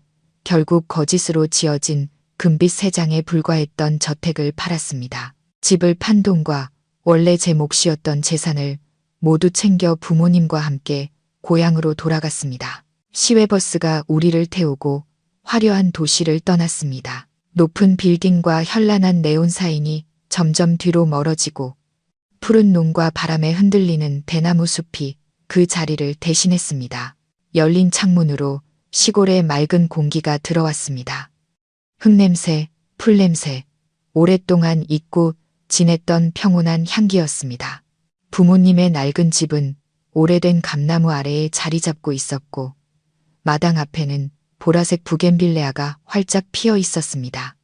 결국 거짓으로 지어진 금빛 3장에 불과했던 저택을 팔았습니다. 집을 판 돈과 원래 제 몫이었던 재산을 모두 챙겨 부모님과 함께 고향으로 돌아갔습니다. 시외버스가 우리를 태우고 화려한 도시를 떠났습니다. 높은 빌딩과 현란한 네온사인이 점점 뒤로 멀어지고 푸른 논과 바람에 흔들리는 대나무 숲이 그 자리를 대신했습니다. 열린 창문으로 시골의 맑은 공기가 들어왔습니다. 흙냄새, 풀냄새, 오랫동안 잊고 지냈던 평온한 향기였습니다. 부모님의 낡은 집은 오래된 감나무 아래에 자리 잡고 있었고 마당 앞에는 보라색 부겐빌레아가 활짝 피어 있었습니다.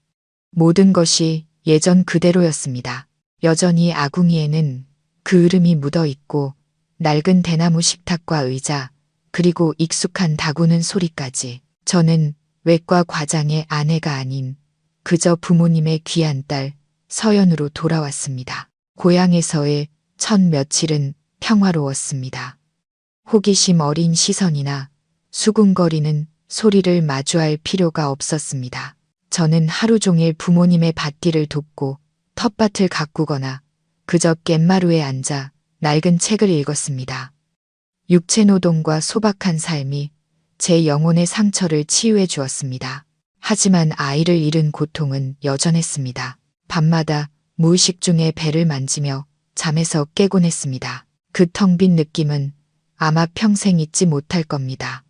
모든 것이 예전 그대로였습니다. 여전히 아궁이에는 그 으름이 묻어 있고 낡은 대나무 식탁과 의자, 그리고 익숙한 다구는 소리까지. 저는 외과 과장의 아내가 아닌 그저 부모님의 귀한 딸 서연으로 돌아왔습니다. 고향에서의 첫 며칠은 평화로웠습니다. 호기심 어린 시선이나 수군거리는 소리를 마주할 필요가 없었습니다. 저는 하루 종일 부모님의 밭일을 돕고 텃밭을 가꾸거나 그저 갯마루에 앉아 낡은 책을 읽었습니다. 육체노동과 소박한 삶이 제 영혼의 상처를 치유해 주었습니다. 하지만 아이를 잃은 고통은 여전했습니다. 밤마다 무의식 중에 배를 만지며 잠에서 깨곤 했습니다. 그 텅 빈 느낌은 아마 평생 잊지 못할 겁니다.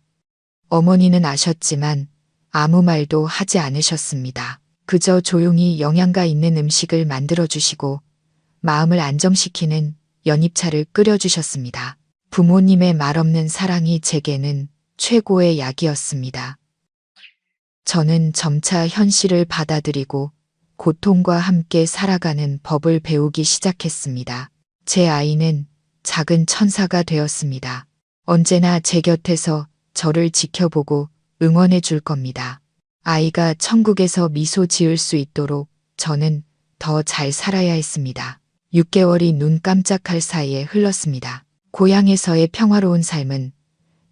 어머니는 아셨지만 아무 말도 하지 않으셨습니다. 그저 조용히 영양가 있는 음식을 만들어주시고 마음을 안정시키는 연잎차를 끓여주셨습니다. 부모님의 말없는 사랑이 제게는 최고의 약이었습니다. 저는 점차 현실을 받아들이고 고통과 함께 살아가는 법을 배우기 시작했습니다. 제 아이는 작은 천사가 되었습니다. 언제나 제 곁에서 저를 지켜보고 응원해 줄 겁니다. 아이가 천국에서 미소 지을 수 있도록 저는 더 잘 살아야 했습니다. 6개월이 눈 깜짝할 사이에 흘렀습니다. 고향에서의 평화로운 삶은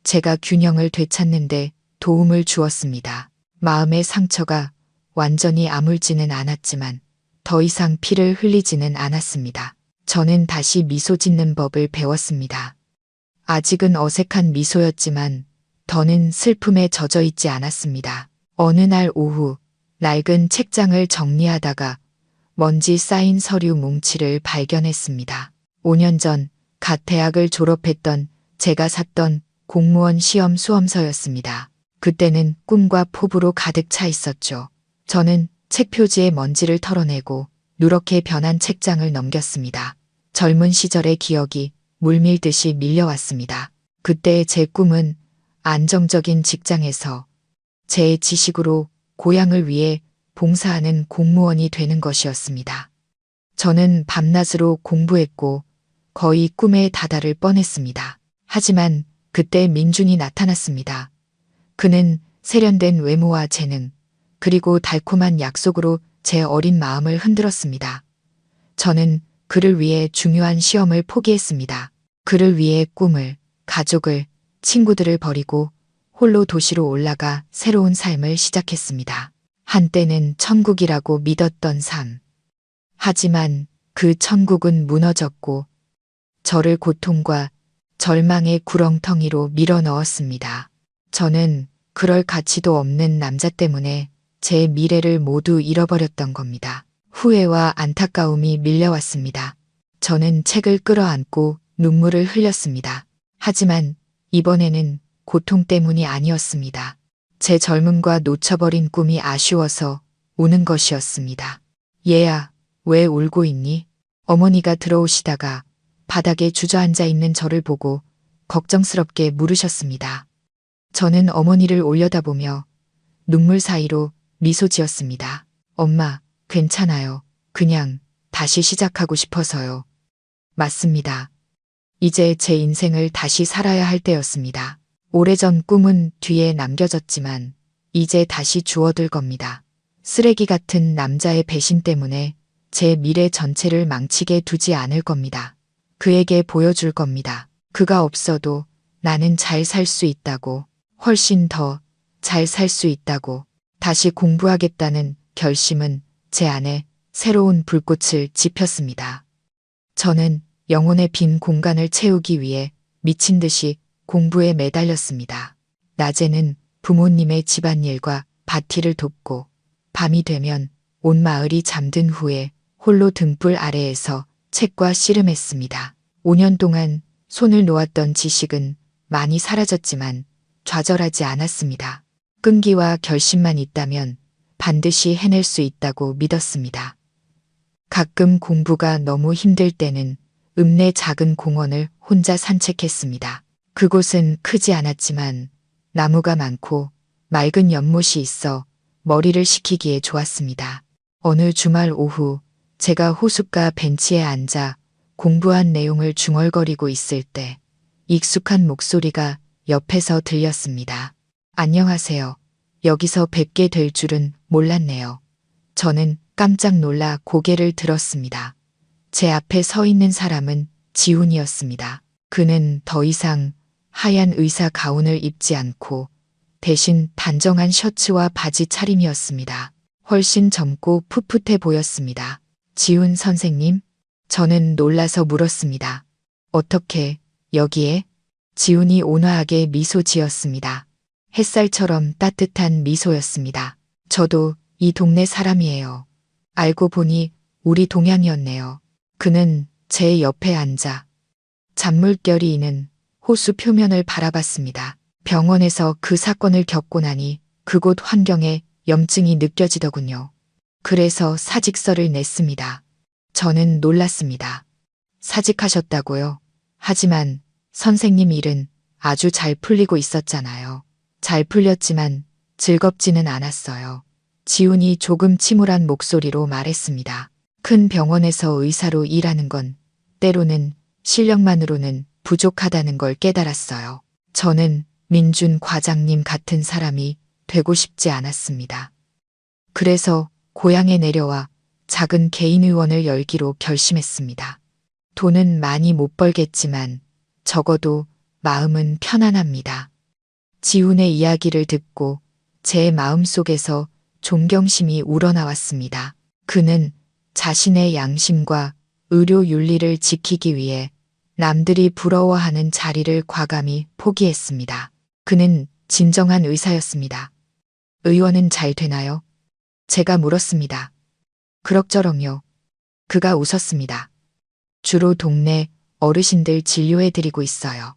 제가 균형을 되찾는데 도움을 주었습니다. 마음의 상처가 완전히 아물지는 않았지만 더 이상 피를 흘리지는 않았습니다. 저는 다시 미소 짓는 법을 배웠습니다. 아직은 어색한 미소였지만 더는 슬픔에 젖어 있지 않았습니다. 어느 날 오후 낡은 책장을 정리하다가 먼지 쌓인 서류 뭉치를 발견했습니다. 5년 전 갓 대학을 졸업했던 제가 샀던 공무원 시험 수험서였습니다. 그때는 꿈과 포부로 가득 차 있었죠. 저는 책 표지에 먼지를 털어내고 누렇게 변한 책장을 넘겼습니다. 젊은 시절의 기억이 물밀듯이 밀려왔습니다. 그때의 제 꿈은 안정적인 직장에서 제 지식으로 고향을 위해 봉사하는 공무원이 되는 것이었습니다. 저는 밤낮으로 공부했고 거의 꿈에 다다를 뻔했습니다. 하지만 그때 민준이 나타났습니다. 그는 세련된 외모와 재능, 그리고 달콤한 약속으로 제 어린 마음을 흔들었습니다. 저는 그를 위해 중요한 시험을 포기했습니다. 그를 위해 꿈을, 가족을, 친구들을 버리고 홀로 도시로 올라가 새로운 삶을 시작했습니다. 한때는 천국이라고 믿었던 삶. 하지만 그 천국은 무너졌고 저를 고통과 절망의 구렁텅이로 밀어 넣었습니다. 저는 그럴 가치도 없는 남자 때문에 제 미래를 모두 잃어버렸던 겁니다. 후회와 안타까움이 밀려왔습니다. 저는 책을 끌어안고 눈물을 흘렸습니다. 하지만 이번에는 고통 때문이 아니었습니다. 제 젊음과 놓쳐버린 꿈이 아쉬워서 우는 것이었습니다. 얘야, 왜 울고 있니? 어머니가 들어오시다가 바닥에 주저앉아 있는 저를 보고 걱정스럽게 물으셨습니다. 저는 어머니를 올려다보며 눈물 사이로 미소 지었습니다. 엄마, 괜찮아요. 그냥 다시 시작하고 싶어서요. 맞습니다. 이제 제 인생을 다시 살아야 할 때였습니다. 오래전 꿈은 뒤에 남겨졌지만 이제 다시 주워들 겁니다. 쓰레기 같은 남자의 배신 때문에 제 미래 전체를 망치게 두지 않을 겁니다. 그에게 보여줄 겁니다. 그가 없어도 나는 잘 살 수 있다고, 훨씬 더 잘 살 수 있다고. 다시 공부하겠다는 결심은 제 안에 새로운 불꽃을 지폈습니다. 저는 영혼의 빈 공간을 채우기 위해 미친 듯이 공부에 매달렸습니다. 낮에는 부모님의 집안일과 밭일을 돕고 밤이 되면 온 마을이 잠든 후에 홀로 등불 아래에서 책과 씨름했습니다. 5년 동안 손을 놓았던 지식은 많이 사라졌지만 좌절하지 않았습니다. 끈기와 결심만 있다면 반드시 해낼 수 있다고 믿었습니다. 가끔 공부가 너무 힘들 때는 읍내 작은 공원을 혼자 산책했습니다. 그곳은 크지 않았지만 나무가 많고 맑은 연못이 있어 머리를 식히기에 좋았습니다. 어느 주말 오후 제가 호숫가 벤치에 앉아 공부한 내용을 중얼거리고 있을 때 익숙한 목소리가 옆에서 들렸습니다. 안녕하세요. 여기서 뵙게 될 줄은 몰랐네요. 저는 깜짝 놀라 고개를 들었습니다. 제 앞에 서 있는 사람은 지훈이었습니다. 그는 더 이상 하얀 의사 가운을 입지 않고 대신 단정한 셔츠와 바지 차림이었습니다. 훨씬 젊고 풋풋해 보였습니다. 지훈 선생님? 저는 놀라서 물었습니다. 어떻게 여기에? 지훈이 온화하게 미소 지었습니다. 햇살처럼 따뜻한 미소였습니다. 저도 이 동네 사람이에요. 알고 보니 우리 동양이었네요. 그는 제 옆에 앉아 잔물결이 이는 호수 표면을 바라봤습니다. 병원에서 그 사건을 겪고 나니 그곳 환경에 염증이 느껴지더군요. 그래서 사직서를 냈습니다. 저는 놀랐습니다. 사직하셨다고요? 하지만 선생님 일은 아주 잘 풀리고 있었잖아요. 잘 풀렸지만 즐겁지는 않았어요. 지훈이 조금 침울한 목소리로 말했습니다. 큰 병원에서 의사로 일하는 건 때로는 실력만으로는 부족하다는 걸 깨달았어요. 저는 민준 과장님 같은 사람이 되고 싶지 않았습니다. 그래서 고향에 내려와 작은 개인의원을 열기로 결심했습니다. 돈은 많이 못 벌겠지만 적어도 마음은 편안합니다. 지훈의 이야기를 듣고 제 마음속에서 존경심이 우러나왔습니다. 그는 자신의 양심과 의료 윤리를 지키기 위해 남들이 부러워하는 자리를 과감히 포기했습니다. 그는 진정한 의사였습니다. 의원은 잘 되나요? 제가 물었습니다. 그럭저럭요. 그가 웃었습니다. 주로 동네 어르신들 진료해드리고 있어요.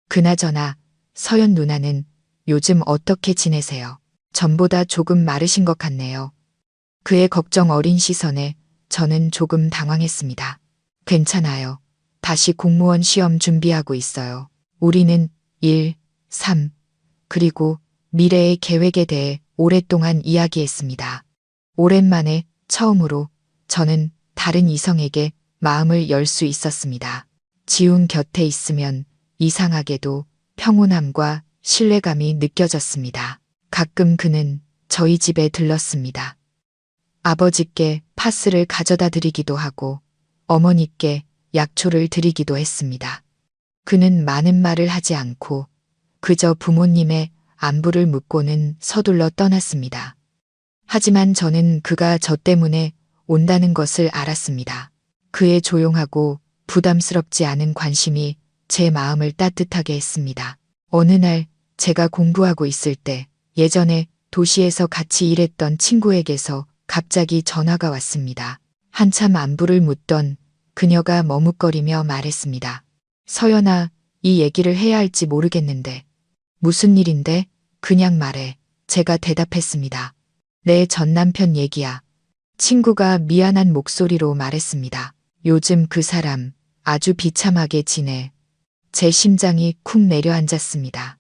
그나저나 서연 누나는 요즘 어떻게 지내세요? 전보다 조금 마르신 것 같네요. 그의 걱정 어린 시선에 저는 조금 당황했습니다. 괜찮아요. 다시 공무원 시험 준비하고 있어요. 우리는 1, 3, 그리고 미래의 계획에 대해 오랫동안 이야기했습니다. 오랜만에 처음으로 저는 다른 이성에게 마음을 열 수 있었습니다. 지훈 곁에 있으면 이상하게도 평온함과 신뢰감이 느껴졌습니다. 가끔 그는 저희 집에 들렀습니다. 아버지께 파스를 가져다 드리기도 하고 어머니께 약초를 드리기도 했습니다. 그는 많은 말을 하지 않고 그저 부모님의 안부를 묻고는 서둘러 떠났습니다. 하지만 저는 그가 저 때문에 온다는 것을 알았습니다. 그의 조용하고 부담스럽지 않은 관심이 제 마음을 따뜻하게 했습니다. 어느 날 제가 공부하고 있을 때 예전에 도시에서 같이 일했던 친구에게서 갑자기 전화가 왔습니다. 한참 안부를 묻던 그녀가 머뭇거리며 말했습니다. 서연아, 이 얘기를 해야 할지 모르겠는데. 무슨 일인데? 그냥 말해. 제가 대답했습니다. 내 전 남편 얘기야. 친구가 미안한 목소리로 말했습니다. 요즘 그 사람 아주 비참하게 지내. 제 심장이 쿵 내려앉았습니다.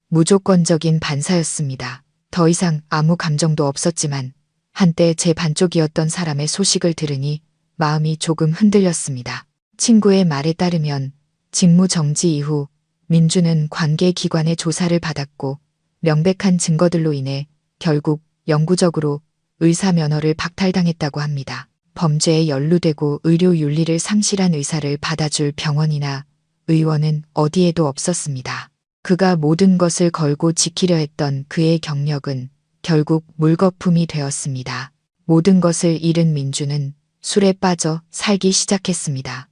무조건적인 반사였습니다. 더 이상 아무 감정도 없었지만 한때 제 반쪽이었던 사람의 소식을 들으니 마음이 조금 흔들렸습니다. 친구의 말에 따르면 직무 정지 이후 민주는 관계기관의 조사를 받았고 명백한 증거들로 인해 결국 영구적으로 의사 면허를 박탈당했다고 합니다. 범죄에 연루되고 의료 윤리를 상실한 의사를 받아줄 병원이나 의원은 어디에도 없었습니다. 그가 모든 것을 걸고 지키려 했던 그의 경력은 결국 물거품이 되었습니다. 모든 것을 잃은 민주는 술에 빠져 살기 시작했습니다.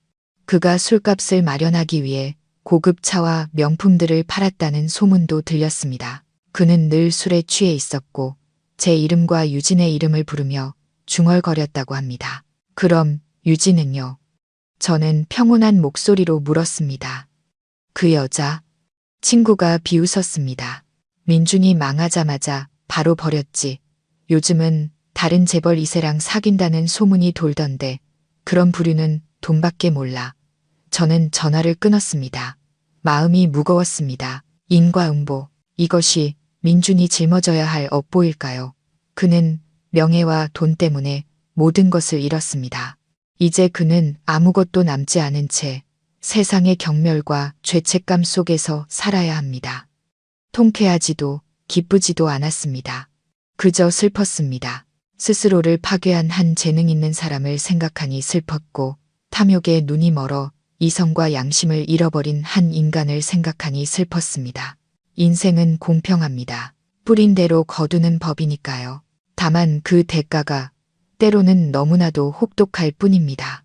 그가 술값을 마련하기 위해 고급 차와 명품들을 팔았다는 소문도 들렸습니다. 그는 늘 술에 취해 있었고 제 이름과 유진의 이름을 부르며 중얼거렸다고 합니다. 그럼 유진은요? 저는 평온한 목소리로 물었습니다. 그 여자? 친구가 비웃었습니다. 민준이 망하자마자 바로 버렸지. 요즘은 다른 재벌 2세랑 사귄다는 소문이 돌던데 그런 부류는 돈밖에 몰라. 저는 전화를 끊었습니다. 마음이 무거웠습니다. 인과응보. 이것이 민준이 짊어져야 할 업보일까요? 그는 명예와 돈 때문에 모든 것을 잃었습니다. 이제 그는 아무것도 남지 않은 채 세상의 경멸과 죄책감 속에서 살아야 합니다. 통쾌하지도 기쁘지도 않았습니다. 그저 슬펐습니다. 스스로를 파괴한 한 재능 있는 사람을 생각하니 슬펐고 탐욕에 눈이 멀어 이성과 양심을 잃어버린 한 인간을 생각하니 슬펐습니다. 인생은 공평합니다. 뿌린 대로 거두는 법이니까요. 다만 그 대가가 때로는 너무나도 혹독할 뿐입니다.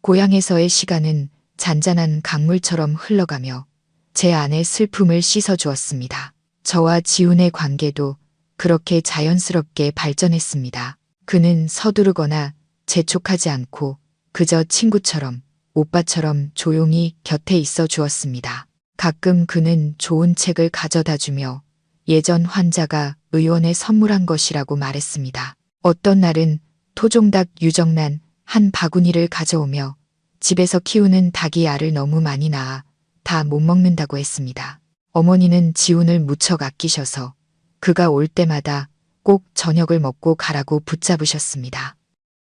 고향에서의 시간은 잔잔한 강물처럼 흘러가며 제 안의 슬픔을 씻어주었습니다. 저와 지훈의 관계도 그렇게 자연스럽게 발전했습니다. 그는 서두르거나 재촉하지 않고 그저 친구처럼 오빠처럼 조용히 곁에 있어 주었습니다. 가끔 그는 좋은 책을 가져다 주며 예전 환자가 의원에 선물한 것이라고 말했습니다. 어떤 날은 토종닭 유정란 한 바구니를 가져오며 집에서 키우는 닭이 알을 너무 많이 낳아 다 못 먹는다고 했습니다. 어머니는 지훈을 무척 아끼셔서 그가 올 때마다 꼭 저녁을 먹고 가라고 붙잡으셨습니다.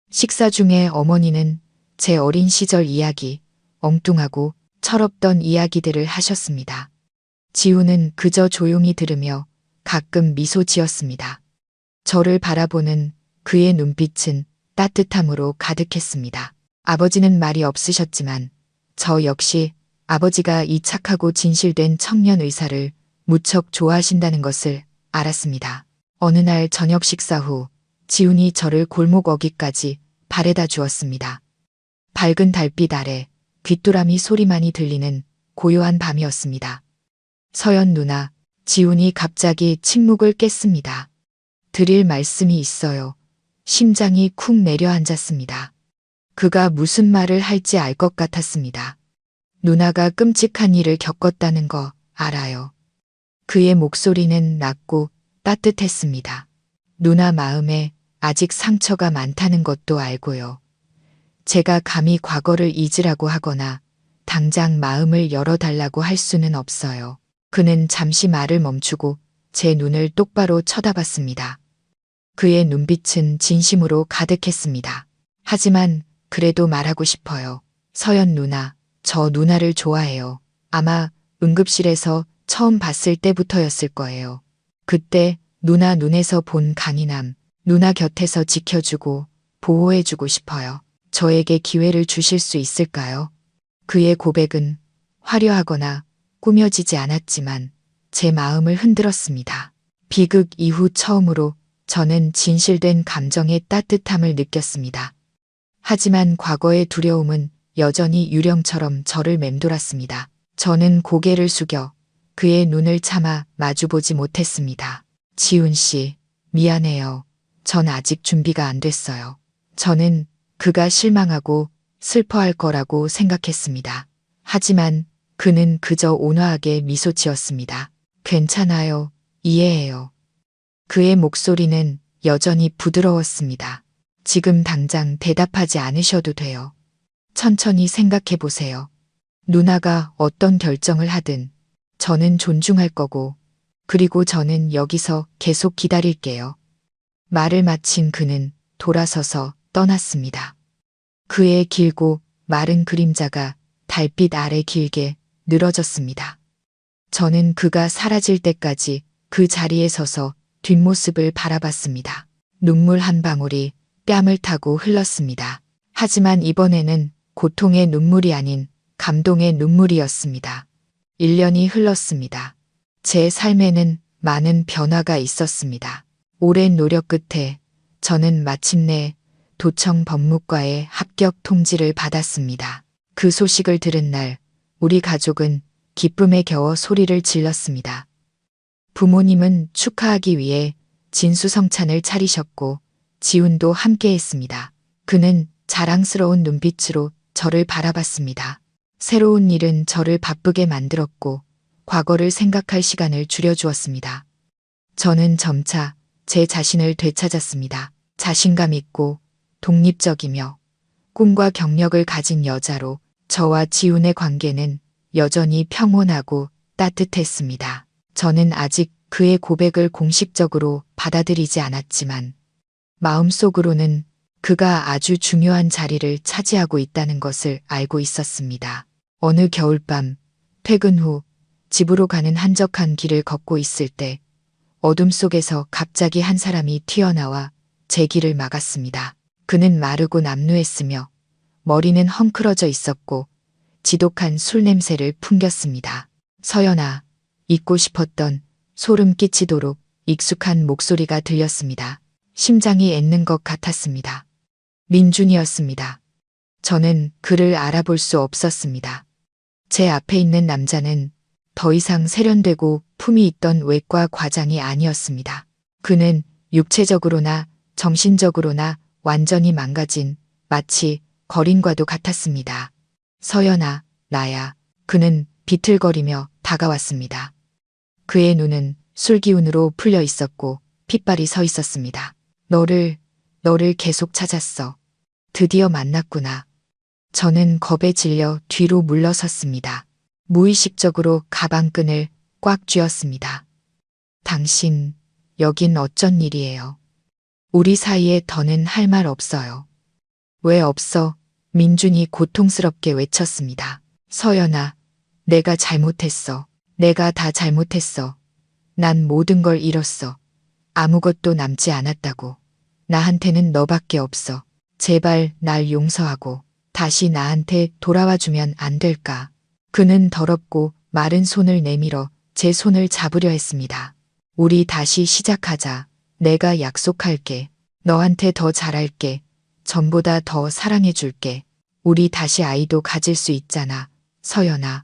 식사 중에 어머니는 제 어린 시절 이야기, 엉뚱하고 철없던 이야기들을 하셨습니다. 지훈은 그저 조용히 들으며 가끔 미소 지었습니다. 저를 바라보는 그의 눈빛은 따뜻함으로 가득했습니다. 아버지는 말이 없으셨지만 저 역시 아버지가 이 착하고 진실된 청년 의사를 무척 좋아하신다는 것을 알았습니다. 어느 날 저녁 식사 후 지훈이 저를 골목 어귀까지 바래다 주었습니다. 밝은 달빛 아래 귀뚜라미 소리만이 들리는 고요한 밤이었습니다. 서연 누나, 지훈이 갑자기 침묵을 깼습니다. 드릴 말씀이 있어요. 심장이 쿵 내려앉았습니다. 그가 무슨 말을 할지 알 것 같았습니다. 누나가 끔찍한 일을 겪었다는 거 알아요. 그의 목소리는 낮고 따뜻했습니다. 누나 마음에 아직 상처가 많다는 것도 알고요. 제가 감히 과거를 잊으라고 하거나 당장 마음을 열어달라고 할 수는 없어요. 그는 잠시 말을 멈추고 제 눈을 똑바로 쳐다봤습니다. 그의 눈빛은 진심으로 가득했습니다. 하지만 그래도 말하고 싶어요. 서연 누나, 저 누나를 좋아해요. 아마 응급실에서 처음 봤을 때부터였을 거예요. 그때 누나 눈에서 본 강인함, 누나 곁에서 지켜주고 보호해주고 싶어요. 저에게 기회를 주실 수 있을까요? 그의 고백은 화려하거나 꾸며지지 않았지만 제 마음을 흔들었습니다. 비극 이후 처음으로 저는 진실된 감정의 따뜻함을 느꼈습니다. 하지만 과거의 두려움은 여전히 유령처럼 저를 맴돌았습니다. 저는 고개를 숙여 그의 눈을 차마 마주보지 못했습니다. 지훈 씨, 미안해요. 전 아직 준비가 안 됐어요. 저는 그가 실망하고 슬퍼할 거라고 생각했습니다. 하지만 그는 그저 온화하게 미소 지었습니다. 괜찮아요. 이해해요. 그의 목소리는 여전히 부드러웠습니다. 지금 당장 대답하지 않으셔도 돼요. 천천히 생각해 보세요. 누나가 어떤 결정을 하든 저는 존중할 거고, 그리고 저는 여기서 계속 기다릴게요. 말을 마친 그는 돌아서서 떠났습니다. 그의 길고 마른 그림자가 달빛 아래 길게 늘어졌습니다. 저는 그가 사라질 때까지 그 자리에 서서 뒷모습을 바라봤습니다. 눈물 한 방울이 뺨을 타고 흘렀습니다. 하지만 이번에는 고통의 눈물이 아닌 감동의 눈물이었습니다. 1년이 흘렀습니다. 제 삶에는 많은 변화가 있었습니다. 오랜 노력 끝에 저는 마침내 도청 법무과의 합격 통지를 받았습니다. 그 소식을 들은 날 우리 가족은 기쁨에 겨워 소리를 질렀습니다. 부모님은 축하하기 위해 진수성찬을 차리셨고 지훈도 함께했습니다. 그는 자랑스러운 눈빛으로 저를 바라봤습니다. 새로운 일은 저를 바쁘게 만들었고 과거를 생각할 시간을 줄여주었습니다. 저는 점차 제 자신을 되찾았습니다. 자신감 있고 독립적이며 꿈과 경력을 가진 여자로 저와 지훈의 관계는 여전히 평온하고 따뜻했습니다. 저는 아직 그의 고백을 공식적으로 받아들이지 않았지만 마음속으로는 그가 아주 중요한 자리를 차지하고 있다는 것을 알고 있었습니다. 어느 겨울밤 퇴근 후 집으로 가는 한적한 길을 걷고 있을 때 어둠 속에서 갑자기 한 사람이 튀어나와 제 길을 막았습니다. 그는 마르고 남루했으며 머리는 헝클어져 있었고 지독한 술 냄새를 풍겼습니다. 서연아, 잊고 싶었던 소름 끼치도록 익숙한 목소리가 들렸습니다. 심장이 ඈ는 것 같았습니다. 민준이었습니다. 저는 그를 알아볼 수 없었습니다. 제 앞에 있는 남자는 더 이상 세련되고 품이 있던 외과 과장이 아니었습니다. 그는 육체적으로나 정신적으로나 완전히 망가진 마치 거린과도 같았습니다. 서연아, 나야. 그는 비틀거리며 다가왔습니다. 그의 눈은 술기운으로 풀려 있었고 핏발이 서 있었습니다. 너를 계속 찾았어. 드디어 만났구나. 저는 겁에 질려 뒤로 물러섰습니다. 무의식적으로 가방끈을 꽉 쥐었습니다. 당신, 여긴 어쩐 일이에요? 우리 사이에 더는 할 말 없어요. 왜 없어? 민준이 고통스럽게 외쳤습니다. 서연아, 내가 잘못했어. 내가 다 잘못했어. 난 모든 걸 잃었어. 아무것도 남지 않았다고. 나한테는 너밖에 없어. 제발 날 용서하고 다시 나한테 돌아와 주면 안 될까? 그는 더럽고 마른 손을 내밀어 제 손을 잡으려 했습니다. 우리 다시 시작하자. 내가 약속할게. 너한테 더 잘할게. 전보다 더 사랑해줄게. 우리 다시 아이도 가질 수 있잖아. 서연아.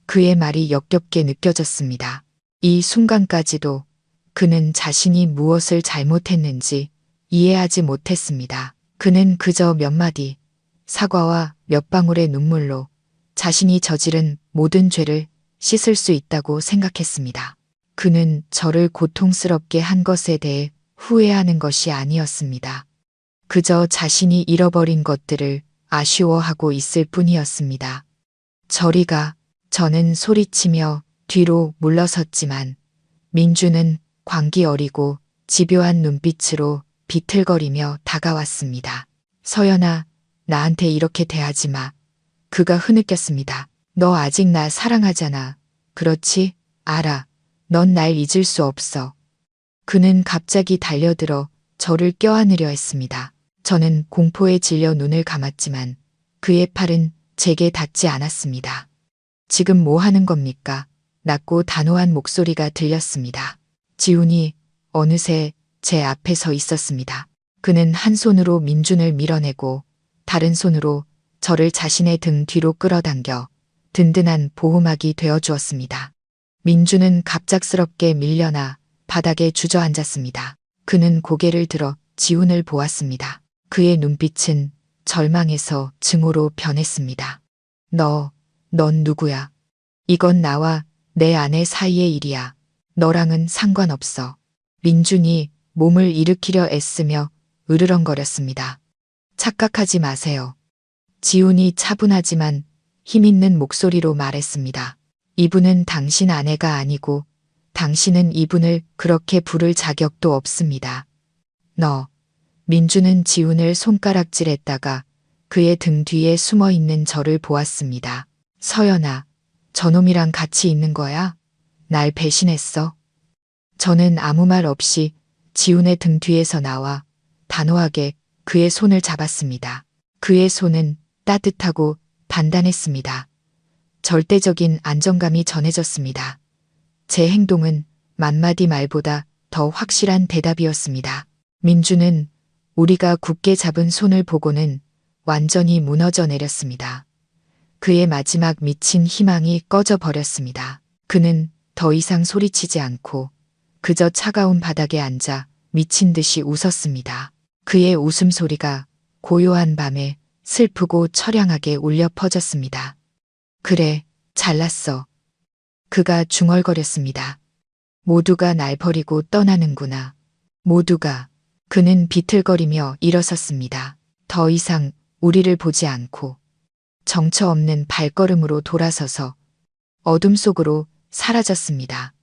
그의 말이 역겹게 느껴졌습니다. 이 순간까지도 그는 자신이 무엇을 잘못했는지 이해하지 못했습니다. 그는 그저 몇 마디 사과와 몇 방울의 눈물로 자신이 저지른 모든 죄를 씻을 수 있다고 생각했습니다. 그는 저를 고통스럽게 한 것에 대해 후회하는 것이 아니었습니다. 그저 자신이 잃어버린 것들을 아쉬워하고 있을 뿐이었습니다. 저리 가. 저는 소리치며 뒤로 물러섰지만 민주는 광기 어리고 집요한 눈빛으로 비틀거리며 다가왔습니다. 서연아, 나한테 이렇게 대하지 마. 그가 흐느꼈습니다. 너 아직 나 사랑하잖아. 그렇지? 알아. 넌 날 잊을 수 없어. 그는 갑자기 달려들어 저를 껴안으려 했습니다. 저는 공포에 질려 눈을 감았지만 그의 팔은 제게 닿지 않았습니다. 지금 뭐 하는 겁니까? 낮고 단호한 목소리가 들렸습니다. 지훈이 어느새 제 앞에 서 있었습니다. 그는 한 손으로 민준을 밀어내고 다른 손으로 저를 자신의 등 뒤로 끌어당겨 든든한 보호막이 되어 주었습니다. 민준은 갑작스럽게 밀려나 바닥에 주저앉았습니다. 그는 고개를 들어 지훈을 보았습니다. 그의 눈빛은 절망에서 증오로 변했습니다. 넌 누구야? 이건 나와 내 아내 사이의 일이야. 너랑은 상관없어. 민준이 몸을 일으키려 애쓰며 으르렁거렸습니다. 착각하지 마세요. 지훈이 차분하지만 힘있는 목소리로 말했습니다. 이분은 당신 아내가 아니고 당신은 이분을 그렇게 부를 자격도 없습니다. 민준은 지훈을 손가락질했다가 그의 등 뒤에 숨어 있는 저를 보았습니다. 서연아, 저놈이랑 같이 있는 거야? 날 배신했어? 저는 아무 말 없이 지훈의 등 뒤에서 나와 단호하게 그의 손을 잡았습니다. 그의 손은 따뜻하고 단단했습니다. 절대적인 안정감이 전해졌습니다. 제 행동은 만마디 말보다 더 확실한 대답이었습니다. 민주는 우리가 굳게 잡은 손을 보고는 완전히 무너져 내렸습니다. 그의 마지막 미친 희망이 꺼져 버렸습니다. 그는 더 이상 소리치지 않고 그저 차가운 바닥에 앉아 미친 듯이 웃었습니다. 그의 웃음소리가 고요한 밤에 슬프고 처량하게 울려 퍼졌습니다. 그래, 잘났어. 그가 중얼거렸습니다. 모두가 날 버리고 떠나는구나. 모두가. 그는 비틀거리며 일어섰습니다. 더 이상 우리를 보지 않고 정처 없는 발걸음으로 돌아서서 어둠 속으로 사라졌습니다.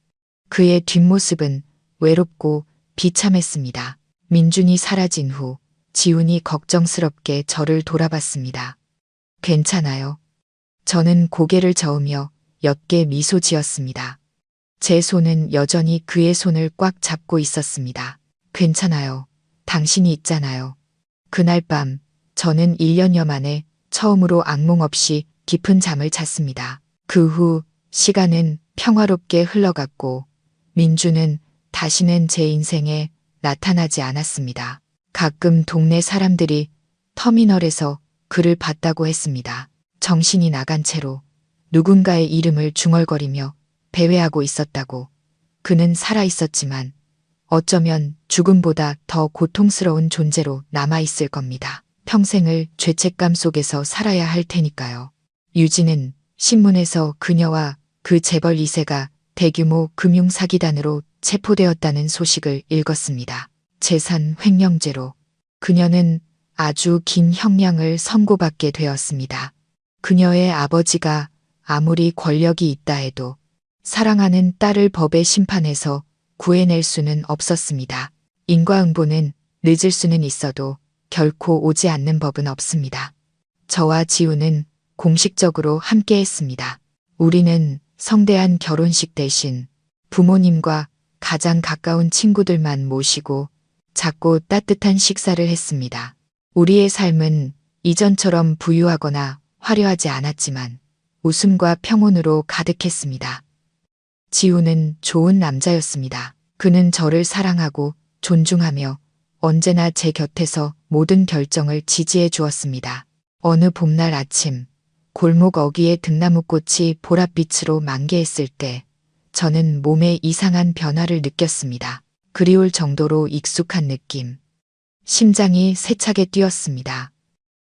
그의 뒷모습은 외롭고 비참했습니다. 민준이 사라진 후 지훈이 걱정스럽게 저를 돌아봤습니다. 괜찮아요. 저는 고개를 저으며 옅게 미소 지었습니다. 제 손은 여전히 그의 손을 꽉 잡고 있었습니다. 괜찮아요. 당신이 있잖아요. 그날 밤 저는 1년여 만에 처음으로 악몽 없이 깊은 잠을 잤습니다. 그 후 시간은 평화롭게 흘러갔고 민주는 다시는 제 인생에 나타나지 않았습니다. 가끔 동네 사람들이 터미널에서 그를 봤다고 했습니다. 정신이 나간 채로 누군가의 이름을 중얼거리며 배회하고 있었다고. 그는 살아 있었지만 어쩌면 죽음보다 더 고통스러운 존재로 남아있을 겁니다. 평생을 죄책감 속에서 살아야 할 테니까요. 유진은 신문에서 그녀와 그 재벌 2세가 대규모 금융사기단으로 체포되었다는 소식을 읽었습니다. 재산 횡령죄로 그녀는 아주 긴 형량을 선고받게 되었습니다. 그녀의 아버지가 아무리 권력이 있다 해도 사랑하는 딸을 법의 심판에서 구해낼 수는 없었습니다. 인과응보는 늦을 수는 있어도 결코 오지 않는 법은 없습니다. 저와 지우는 공식적으로 함께했습니다. 우리는 성대한 결혼식 대신 부모님과 가장 가까운 친구들만 모시고 작고 따뜻한 식사를 했습니다. 우리의 삶은 이전처럼 부유하거나 화려하지 않았지만 웃음과 평온으로 가득했습니다. 지우는 좋은 남자였습니다. 그는 저를 사랑하고 존중하며 언제나 제 곁에서 모든 결정을 지지해 주었습니다. 어느 봄날 아침, 골목 어귀의 등나무꽃이 보랏빛으로 만개했을 때 저는 몸에 이상한 변화를 느꼈습니다. 그리울 정도로 익숙한 느낌. 심장이 세차게 뛰었습니다.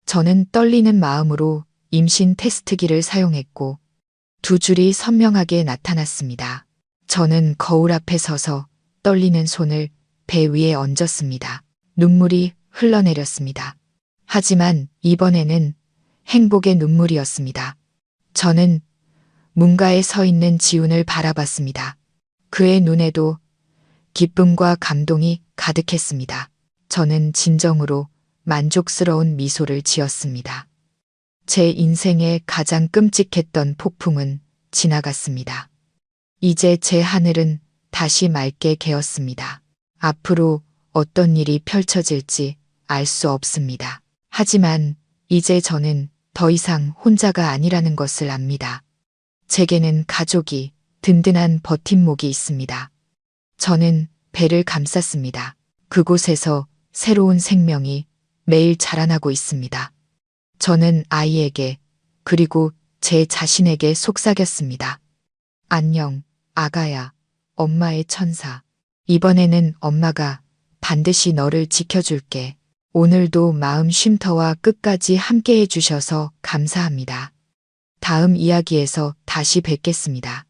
저는 떨리는 마음으로 임신 테스트기를 사용했고 2줄이 선명하게 나타났습니다. 저는 거울 앞에 서서 떨리는 손을 배 위에 얹었습니다. 눈물이 흘러내렸습니다. 하지만 이번에는 행복의 눈물이었습니다. 저는 문가에 서 있는 지훈을 바라봤습니다. 그의 눈에도 기쁨과 감동이 가득했습니다. 저는 진정으로 만족스러운 미소를 지었습니다. 제 인생의 가장 끔찍했던 폭풍은 지나갔습니다. 이제 제 하늘은 다시 맑게 개었습니다. 앞으로 어떤 일이 펼쳐질지 알 수 없습니다. 하지만 이제 저는 더 이상 혼자가 아니라는 것을 압니다. 제게는 가족이, 든든한 버팀목이 있습니다. 저는 배를 감쌌습니다. 그곳에서 새로운 생명이 매일 자라나고 있습니다. 저는 아이에게 그리고 제 자신에게 속삭였습니다. 안녕, 아가야, 엄마의 천사. 이번에는 엄마가 반드시 너를 지켜줄게. 오늘도 마음 쉼터와 끝까지 함께 해주셔서 감사합니다. 다음 이야기에서 다시 뵙겠습니다.